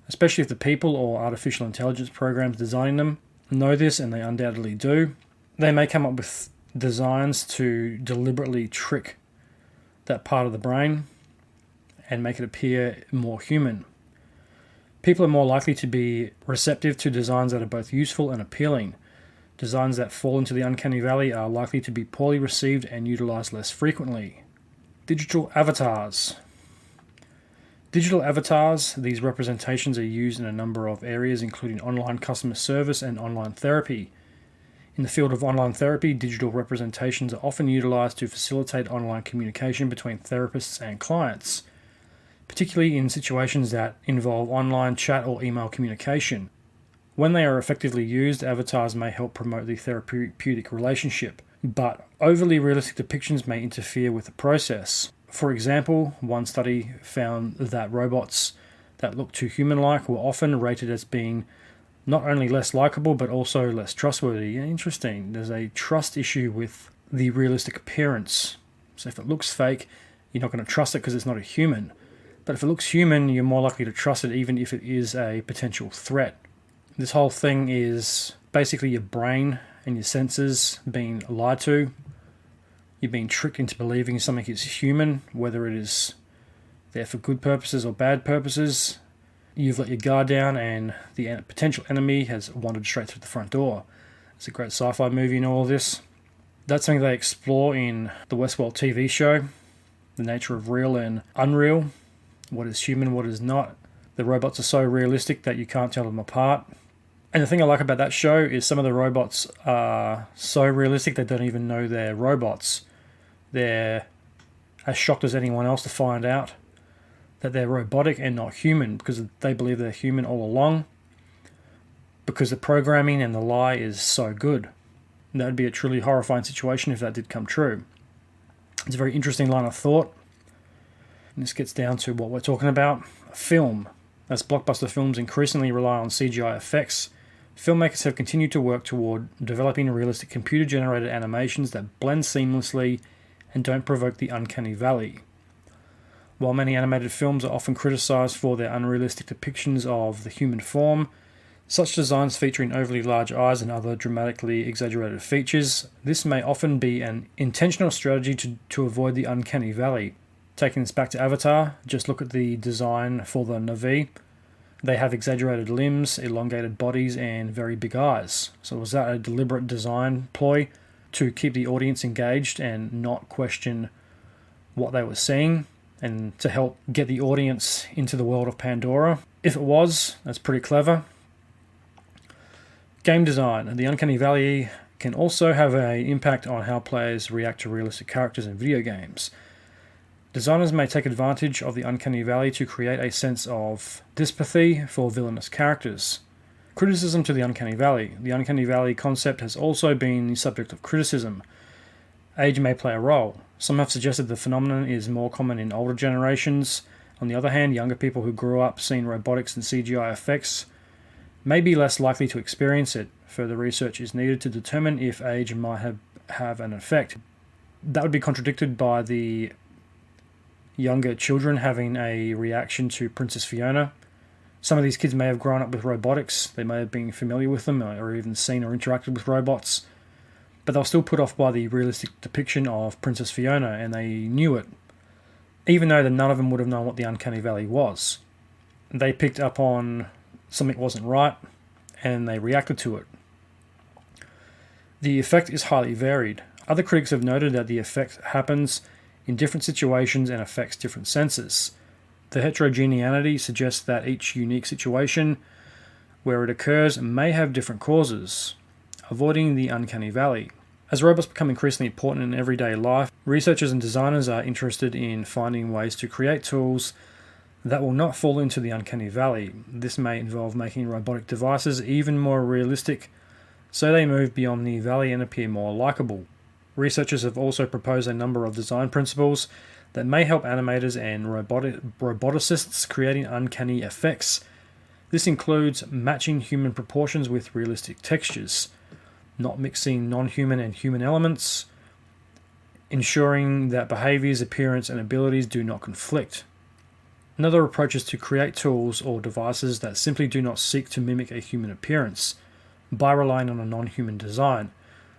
Especially if the people or artificial intelligence programs designing them know this, and they undoubtedly do. They may come up with designs to deliberately trick that part of the brain and make it appear more human. People are more likely to be receptive to designs that are both useful and appealing. Designs that fall into the uncanny valley are likely to be poorly received and utilized less frequently. Digital avatars. Digital avatars, these representations are used in a number of areas, including online customer service and online therapy. In the field of online therapy, digital representations are often utilized to facilitate online communication between therapists and clients, particularly in situations that involve online chat or email communication. When they are effectively used, avatars may help promote the therapeutic relationship, but overly realistic depictions may interfere with the process. For example, one study found that robots that look too human-like were often rated as being not only less likable, but also less trustworthy. Interesting. There's a trust issue with the realistic appearance. So if it looks fake, you're not going to trust it because it's not a human. But if it looks human, you're more likely to trust it even if it is a potential threat. This whole thing is basically your brain and your senses being lied to. You're being tricked into believing something is human, whether it is there for good purposes or bad purposes. You've let your guard down and the potential enemy has wandered straight through the front door. It's a great sci-fi movie and all of this. That's something they explore in the Westworld TV show, the nature of real and unreal, what is human, what is not. The robots are so realistic that you can't tell them apart. And the thing I like about that show is some of the robots are so realistic they don't even know they're robots. They're as shocked as anyone else to find out that they're robotic and not human, because they believe they're human all along, because the programming and the lie is so good. And that would be a truly horrifying situation if that did come true. It's a very interesting line of thought. And this gets down to what we're talking about. Film. As blockbuster films increasingly rely on CGI effects, filmmakers have continued to work toward developing realistic computer-generated animations that blend seamlessly and don't provoke the uncanny valley. While many animated films are often criticized for their unrealistic depictions of the human form, such designs featuring overly large eyes and other dramatically exaggerated features, this may often be an intentional strategy to avoid the uncanny valley. Taking this back to Avatar, just look at the design for the Na'vi. They have exaggerated limbs, elongated bodies, and very big eyes. So was that a deliberate design ploy to keep the audience engaged and not question what they were seeing, and to help get the audience into the world of Pandora? If it was, that's pretty clever. Game design. The uncanny valley can also have an impact on how players react to realistic characters in video games. Designers may take advantage of the uncanny valley to create a sense of dyspathy for villainous characters. Criticism to the uncanny valley. The uncanny valley concept has also been the subject of criticism. Age may play a role. Some have suggested the phenomenon is more common in older generations. On the other hand, younger people who grew up seeing robotics and CGI effects may be less likely to experience it. Further research is needed to determine if age might have an effect. That would be contradicted by the younger children having a reaction to Princess Fiona. Some of these kids may have grown up with robotics, they may have been familiar with them, or even seen or interacted with robots, but they were still put off by the realistic depiction of Princess Fiona, and they knew it, even though none of them would have known what the uncanny valley was. They picked up on something wasn't right, and they reacted to it. The effect is highly varied. Other critics have noted that the effect happens in different situations and affects different senses. The heterogeneity suggests that each unique situation where it occurs may have different causes, avoiding the uncanny valley. As robots become increasingly important in everyday life, researchers and designers are interested in finding ways to create tools that will not fall into the uncanny valley. This may involve making robotic devices even more realistic, so they move beyond the valley and appear more likable. Researchers have also proposed a number of design principles that may help animators and roboticists creating uncanny effects. This includes matching human proportions with realistic textures, not mixing non-human and human elements, ensuring that behaviors, appearance, and abilities do not conflict. Another approach is to create tools or devices that simply do not seek to mimic a human appearance by relying on a non-human design.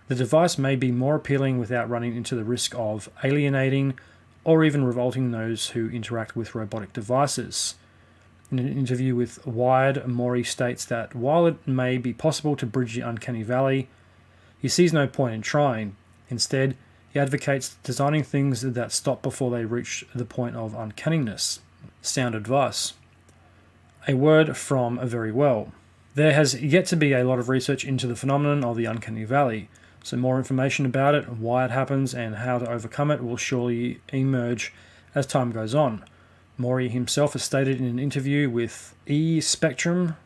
The device may be more appealing without running into the risk of alienating or even revolting those who interact with robotic devices. In an interview with Wired, Mori states that while it may be possible to bridge the uncanny valley, he sees no point in trying. Instead, he advocates designing things that stop before they reach the point of uncanniness. Sound advice. A word from Very Well. There has yet to be a lot of research into the phenomenon of the uncanny valley, so more information about it, why it happens, and how to overcome it will surely emerge as time goes on. Mori himself has stated in an interview with E-Spectrum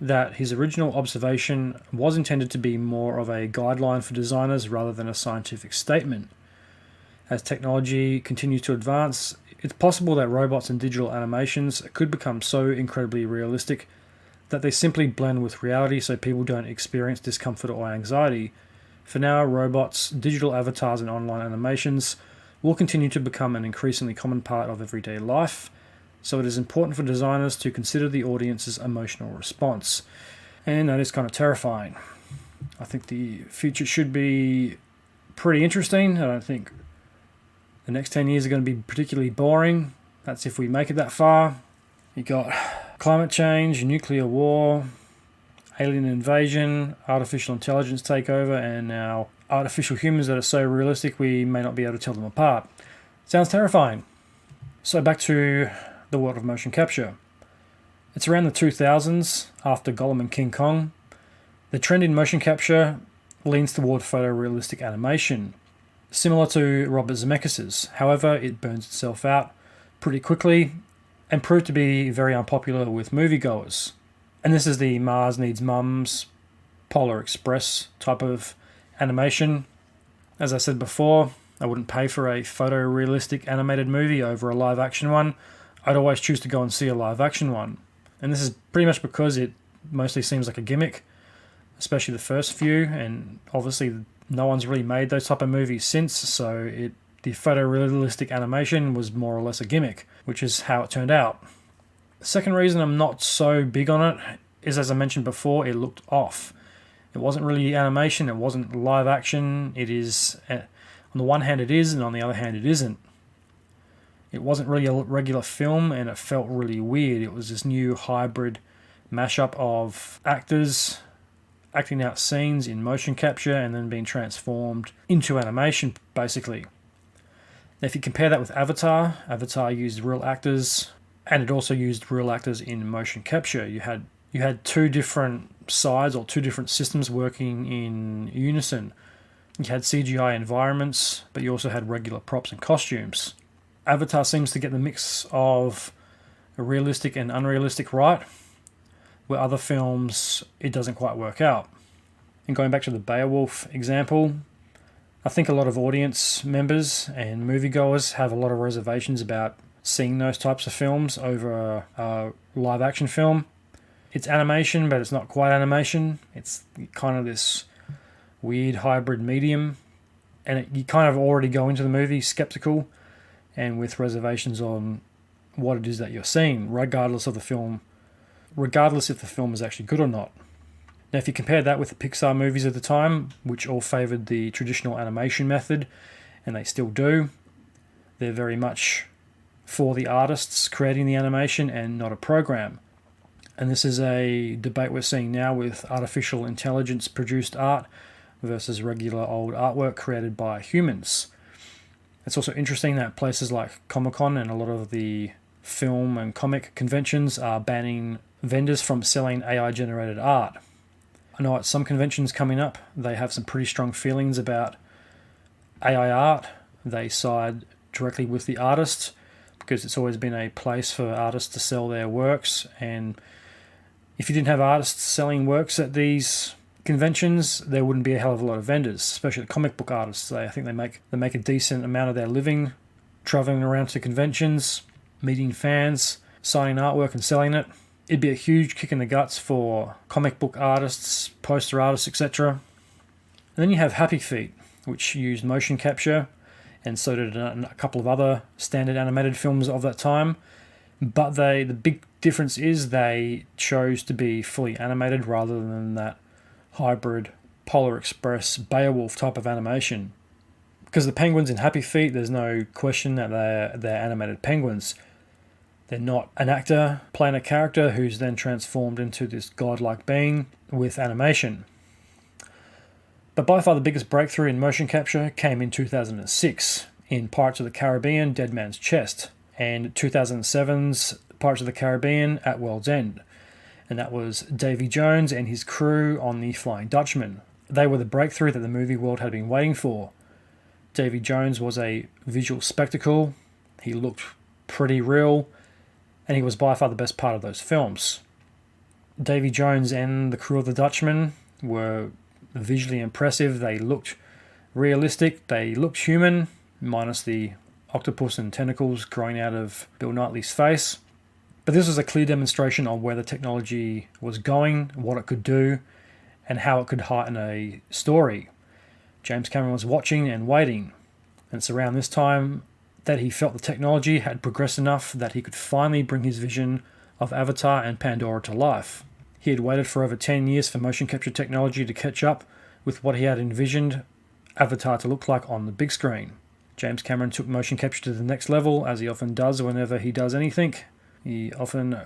that his original observation was intended to be more of a guideline for designers rather than a scientific statement. As technology continues to advance, it's possible that robots and digital animations could become so incredibly realistic that they simply blend with reality so people don't experience discomfort or anxiety. For now, robots, digital avatars, and online animations will continue to become an increasingly common part of everyday life, so it is important for designers to consider the audience's emotional response. And that is kind of terrifying. I think the future should be pretty interesting. I don't think the next 10 years are going to be particularly boring. That's if we make it that far. You got climate change, nuclear war, alien invasion, artificial intelligence takeover, and now artificial humans that are so realistic we may not be able to tell them apart. Sounds terrifying. So back to the world of motion capture. It's around the 2000s, after Gollum and King Kong. The trend in motion capture leans toward photorealistic animation. similar to Robert Zemeckis's. However, it burns itself out pretty quickly and proved to be very unpopular with moviegoers. And this is the Mars Needs Mums, Polar Express type of animation. As I said before, I wouldn't pay for a photorealistic animated movie over a live action one. I'd always choose to go and see a live action one. And this is pretty much because it mostly seems like a gimmick, especially the first few, and obviously no one's really made those type of movies since, so the photorealistic animation was more or less a gimmick, which is how it turned out. The second reason I'm not so big on it is, as I mentioned before, it looked off. It wasn't really animation, it wasn't live action. It is, on the one hand it is, and on the other hand it isn't. It wasn't really a regular film, and it felt really weird. It was this new hybrid mashup of actors acting out scenes in motion capture and then being transformed into animation, basically. Now, if you compare that with Avatar, Avatar used real actors, and it also used real actors in motion capture. You had two different sides or two different systems working in unison. You had CGI environments, but you also had regular props and costumes. Avatar seems to get the mix of realistic and unrealistic right, where other films it doesn't quite work out. And going back to the Beowulf example, I think a lot of audience members and moviegoers have a lot of reservations about seeing those types of films over a live action film. It's animation, but it's not quite animation. It's kind of this weird hybrid medium, and you kind of already go into the movie skeptical and with reservations on what it is that you're seeing, regardless if the film is actually good or not. Now, if you compare that with the Pixar movies at the time, which all favoured the traditional animation method, and they still do, they're very much for the artists creating the animation and not a program. And this is a debate we're seeing now with artificial intelligence produced art versus regular old artwork created by humans. It's also interesting that places like Comic-Con and a lot of the film and comic conventions are banning vendors from selling AI-generated art. I know at some conventions coming up, they have some pretty strong feelings about AI art. They side directly with the artists because it's always been a place for artists to sell their works, and if you didn't have artists selling works at these conventions, there wouldn't be a hell of a lot of vendors, especially the comic book artists. I think they make a decent amount of their living traveling around to conventions, meeting fans, signing artwork and selling it. It'd be a huge kick in the guts for comic book artists, poster artists, etc. And then you have Happy Feet, which used motion capture, and so did a couple of other standard animated films of that time. But the big difference is they chose to be fully animated rather than that hybrid Polar Express Beowulf type of animation. Because the penguins in Happy Feet, there's no question that they're animated penguins. They're not an actor playing a character who's then transformed into this godlike being with animation. But by far the biggest breakthrough in motion capture came in 2006 in Pirates of the Caribbean, Dead Man's Chest, and 2007's Pirates of the Caribbean at World's End. And that was Davy Jones and his crew on the Flying Dutchman. They were the breakthrough that the movie world had been waiting for. Davy Jones was a visual spectacle. He looked pretty real, and he was by far the best part of those films. Davy Jones and the crew of the Dutchman were visually impressive. They looked realistic. They looked human, minus the octopus and tentacles growing out of Bill Knightley's face. But this was a clear demonstration of where the technology was going, what it could do, and how it could heighten a story. James Cameron was watching and waiting, and it's around this time that he felt the technology had progressed enough that he could finally bring his vision of Avatar and Pandora to life. He had waited for over 10 years for motion capture technology to catch up with what he had envisioned Avatar to look like on the big screen. James Cameron took motion capture to the next level, as he often does whenever he does anything. He often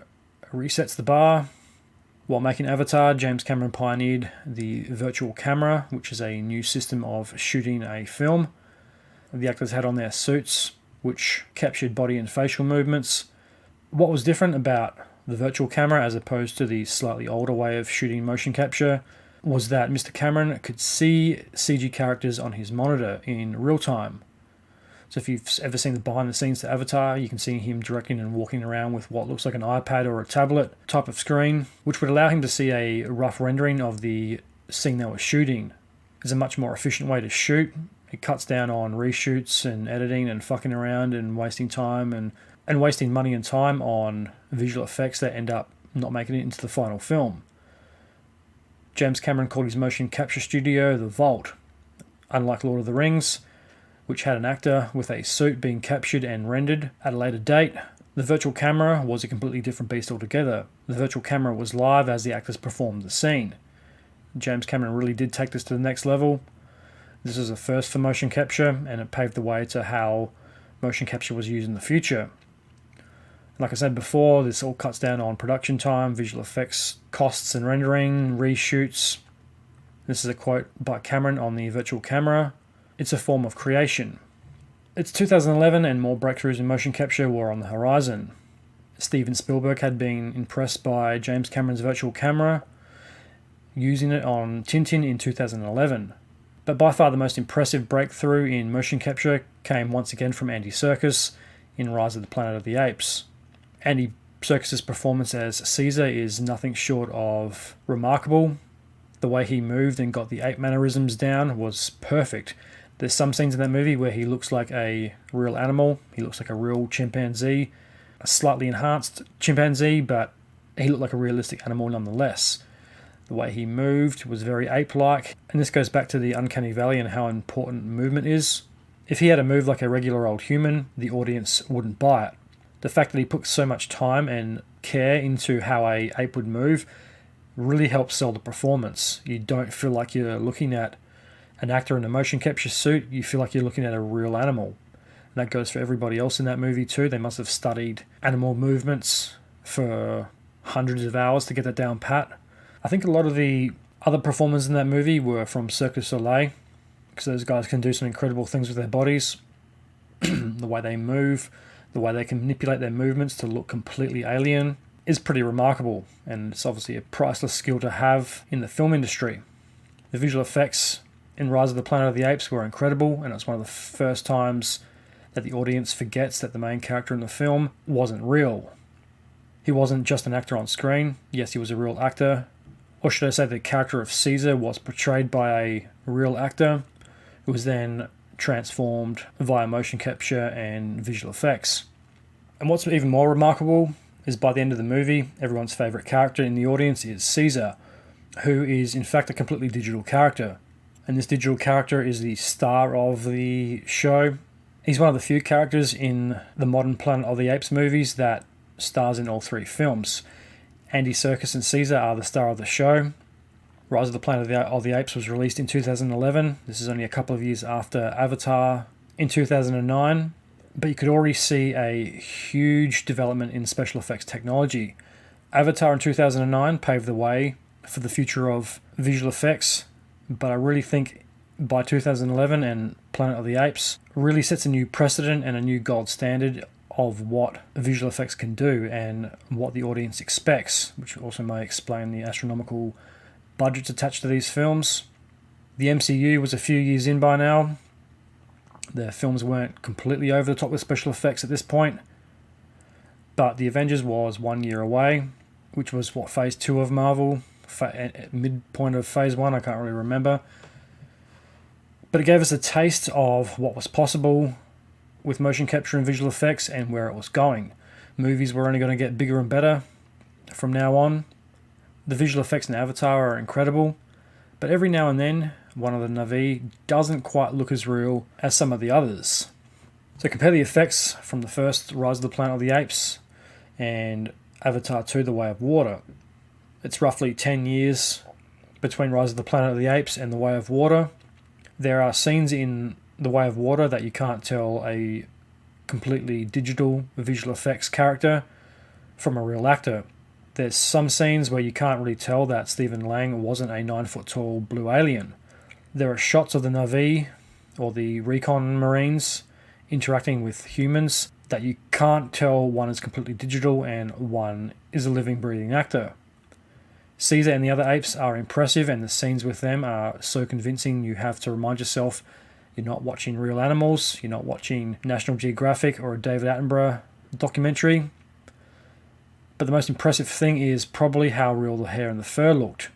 resets the bar. While making Avatar, James Cameron pioneered the virtual camera, which is a new system of shooting a film. The actors had on their suits, which captured body and facial movements. What was different about the virtual camera as opposed to the slightly older way of shooting motion capture was that Mr. Cameron could see CG characters on his monitor in real time. So if you've ever seen the behind the scenes to Avatar, you can see him directing and walking around with what looks like an iPad or a tablet type of screen, which would allow him to see a rough rendering of the scene they were shooting. It's a much more efficient way to shoot. It cuts down on reshoots and editing and fucking around and wasting time and wasting money and time on visual effects that end up not making it into the final film. James Cameron called his motion capture studio the Vault. Unlike Lord of the Rings, which had an actor with a suit being captured and rendered at a later date, the virtual camera was a completely different beast altogether. The virtual camera was live as the actors performed the scene. James Cameron really did take this to the next level. This is a first for motion capture, and it paved the way to how motion capture was used in the future. Like I said before, this all cuts down on production time, visual effects, costs and rendering, reshoots. This is a quote by Cameron on the virtual camera. It's a form of creation. It's 2011 and more breakthroughs in motion capture were on the horizon. Steven Spielberg had been impressed by James Cameron's virtual camera, using it on Tintin in 2011. But by far the most impressive breakthrough in motion capture came once again from Andy Serkis in Rise of the Planet of the Apes. Andy Serkis' performance as Caesar is nothing short of remarkable. The way he moved and got the ape mannerisms down was perfect. There's some scenes in that movie where he looks like a real animal. He looks like a real chimpanzee, a slightly enhanced chimpanzee, but he looked like a realistic animal nonetheless. The way he moved was very ape-like, and this goes back to the uncanny valley and how important movement is. If he had to move like a regular old human, the audience wouldn't buy it. The fact that he put so much time and care into how an ape would move really helps sell the performance. You don't feel like you're looking at an actor in a motion capture suit, you feel like you're looking at a real animal. And that goes for everybody else in that movie too. They must have studied animal movements for hundreds of hours to get that down pat. I think a lot of the other performers in that movie were from Cirque du Soleil, because those guys can do some incredible things with their bodies. The way they move, the way they can manipulate their movements to look completely alien is pretty remarkable, and it's obviously a priceless skill to have in the film industry. The visual effects in Rise of the Planet of the Apes were incredible, and it's one of the first times that the audience forgets that the main character in the film wasn't real. He wasn't just an actor on screen. Yes, he was a real actor. Or should I say the character of Caesar was portrayed by a real actor who was then transformed via motion capture and visual effects. And what's even more remarkable is by the end of the movie, everyone's favourite character in the audience is Caesar, who is in fact a completely digital character. And this digital character is the star of the show. He's one of the few characters in the modern Planet of the Apes movies that stars in all three films. Andy Serkis and Caesar are the star of the show. Rise of the Planet of the Apes was released in 2011. This is only a couple of years after Avatar in 2009. But you could already see a huge development in special effects technology. Avatar in 2009 paved the way for the future of visual effects, but I really think by 2011 and Planet of the Apes really sets a new precedent and a new gold standard of what visual effects can do and what the audience expects, which also may explain the astronomical budgets attached to these films. The MCU was a few years in by now. The films weren't completely over the top with special effects at this point, but The Avengers was 1 year away, which was phase 2 of Marvel, midpoint of phase 1, I can't really remember. But it gave us a taste of what was possible with motion capture and visual effects and where it was going. Movies were only going to get bigger and better from now on. The visual effects in Avatar are incredible, but every now and then one of the Na'vi doesn't quite look as real as some of the others. So compare the effects from the first Rise of the Planet of the Apes and Avatar 2 The Way of Water. It's roughly 10 years between Rise of the Planet of the Apes and The Way of Water. There are scenes in The Way of Water that you can't tell a completely digital visual effects character from a real actor. There's some scenes where you can't really tell that Stephen Lang wasn't a 9-foot-tall blue alien. There are shots of the Na'vi, or the recon marines, interacting with humans that you can't tell one is completely digital and one is a living, breathing actor. Caesar and the other apes are impressive, and the scenes with them are so convincing you have to remind yourself you're not watching real animals, you're not watching National Geographic or a David Attenborough documentary. But the most impressive thing is probably how real the hair and the fur looked.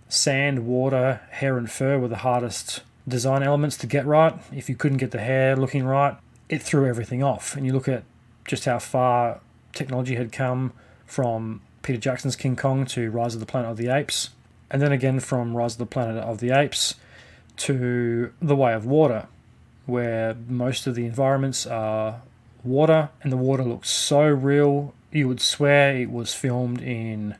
Sand, water, hair and fur were the hardest design elements to get right. If you couldn't get the hair looking right, it threw everything off. And you look at just how far technology had come from Peter Jackson's King Kong to Rise of the Planet of the Apes, and then again from Rise of the Planet of the Apes to The Way of Water, where most of the environments are water, and the water looks so real you would swear it was filmed in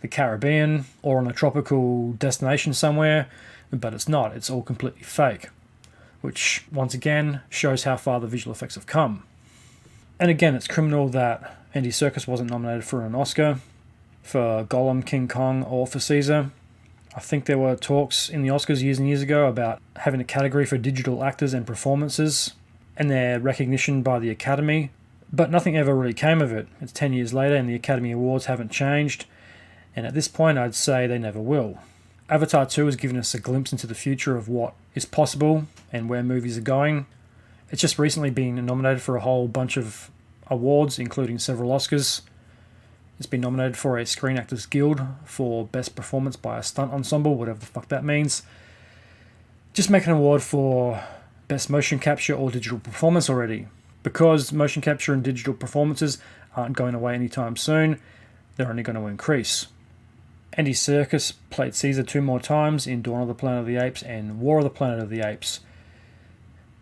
the Caribbean or on a tropical destination somewhere, but it's not. It's all completely fake, which once again shows how far the visual effects have come. And again, it's criminal that Andy Serkis wasn't nominated for an Oscar for Gollum, King Kong, or for Caesar. I think there were talks in the Oscars years and years ago about having a category for digital actors and performances and their recognition by the Academy, but nothing ever really came of it. It's 10 years later and the Academy Awards haven't changed, and at this point I'd say they never will. Avatar 2 has given us a glimpse into the future of what is possible and where movies are going. It's just recently been nominated for a whole bunch of awards, including several Oscars. It's been nominated for a Screen Actors Guild for Best Performance by a Stunt Ensemble, whatever the fuck that means. Just make an award for Best Motion Capture or Digital Performance already. Because motion capture and digital performances aren't going away anytime soon, they're only going to increase. Andy Serkis played Caesar 2 more times in Dawn of the Planet of the Apes and War of the Planet of the Apes.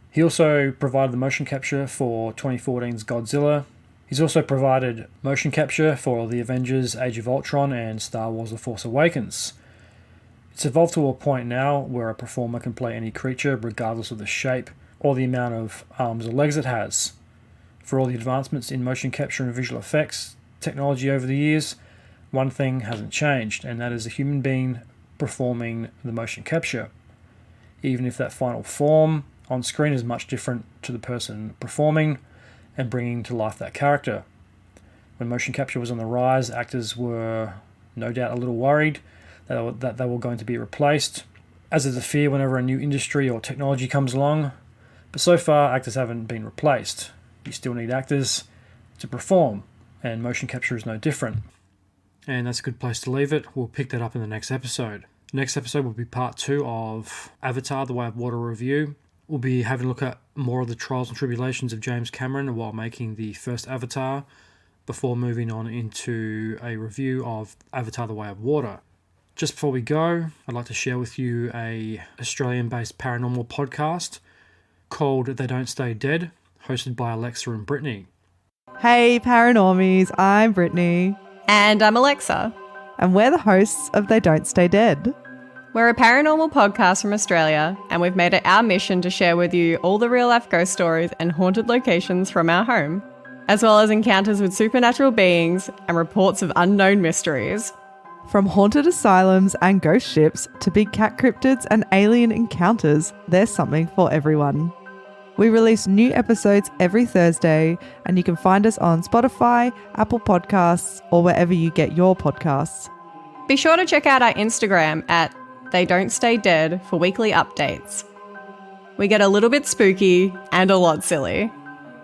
He also provided the motion capture for 2014's Godzilla. He's also provided motion capture for The Avengers Age of Ultron and Star Wars The Force Awakens. It's evolved to a point now where a performer can play any creature regardless of the shape or the amount of arms or legs it has. For all the advancements in motion capture and visual effects technology over the years, one thing hasn't changed, and that is a human being performing the motion capture. Even if that final form on screen is much different to the person performing and bringing to life that character. When motion capture was on the rise, actors were no doubt a little worried that they were going to be replaced, as is a fear whenever a new industry or technology comes along. But so far, actors haven't been replaced. You still need actors to perform, and motion capture is no different. And that's a good place to leave it. We'll pick that up in the next episode. The next episode will be part 2 of Avatar, The Way of Water review. We'll be having a look at more of the trials and tribulations of James Cameron while making the first Avatar, before moving on into a review of Avatar, The Way of Water. Just before we go, I'd like to share with you a Australian-based paranormal podcast called They Don't Stay Dead, hosted by Alexa and Brittany. Hey Paranormies, I'm Brittany. And I'm Alexa. And we're the hosts of They Don't Stay Dead. We're a paranormal podcast from Australia, and we've made it our mission to share with you all the real-life ghost stories and haunted locations from our home, as well as encounters with supernatural beings and reports of unknown mysteries. From haunted asylums and ghost ships to big cat cryptids and alien encounters, there's something for everyone. We release new episodes every Thursday, and you can find us on Spotify, Apple Podcasts, or wherever you get your podcasts. Be sure to check out our Instagram at They Don't Stay Dead for weekly updates. We get a little bit spooky and a lot silly.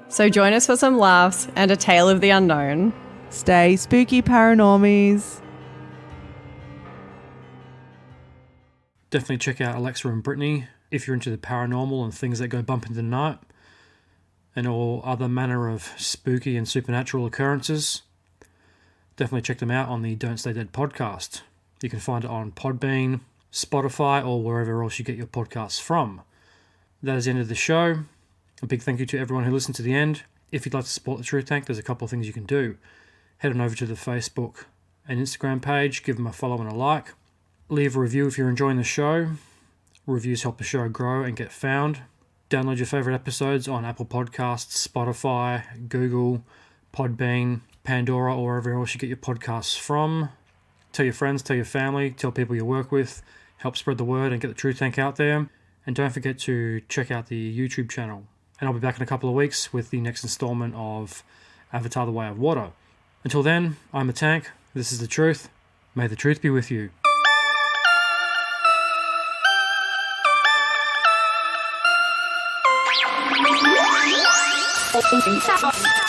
So join us for some laughs and a tale of the unknown. Stay spooky, Paranormies. Definitely check out Alexa and Brittany if you're into the paranormal and things that go bump in the night and all other manner of spooky and supernatural occurrences. Definitely check them out on the Don't Stay Dead podcast. You can find it on Podbean, Spotify, or wherever else you get your podcasts from. That is the end of the show. A big thank you to everyone who listened to the end. If you'd like to support the Truth Tank, there's a couple of things you can do. Head on over to the Facebook and Instagram page, give them a follow and a like. Leave a review if you're enjoying the show. Reviews help the show grow and get found. Download your favourite episodes on Apple Podcasts, Spotify, Google, Podbean, Pandora, or wherever else you get your podcasts from. Tell your friends, tell your family, tell people you work with. Help spread the word and get the Truth Tank out there. And don't forget to check out the YouTube channel. And I'll be back in a couple of weeks with the next installment of Avatar, The Way of Water. Until then, I'm a tank. This is the truth. May the truth be with you. Thank you.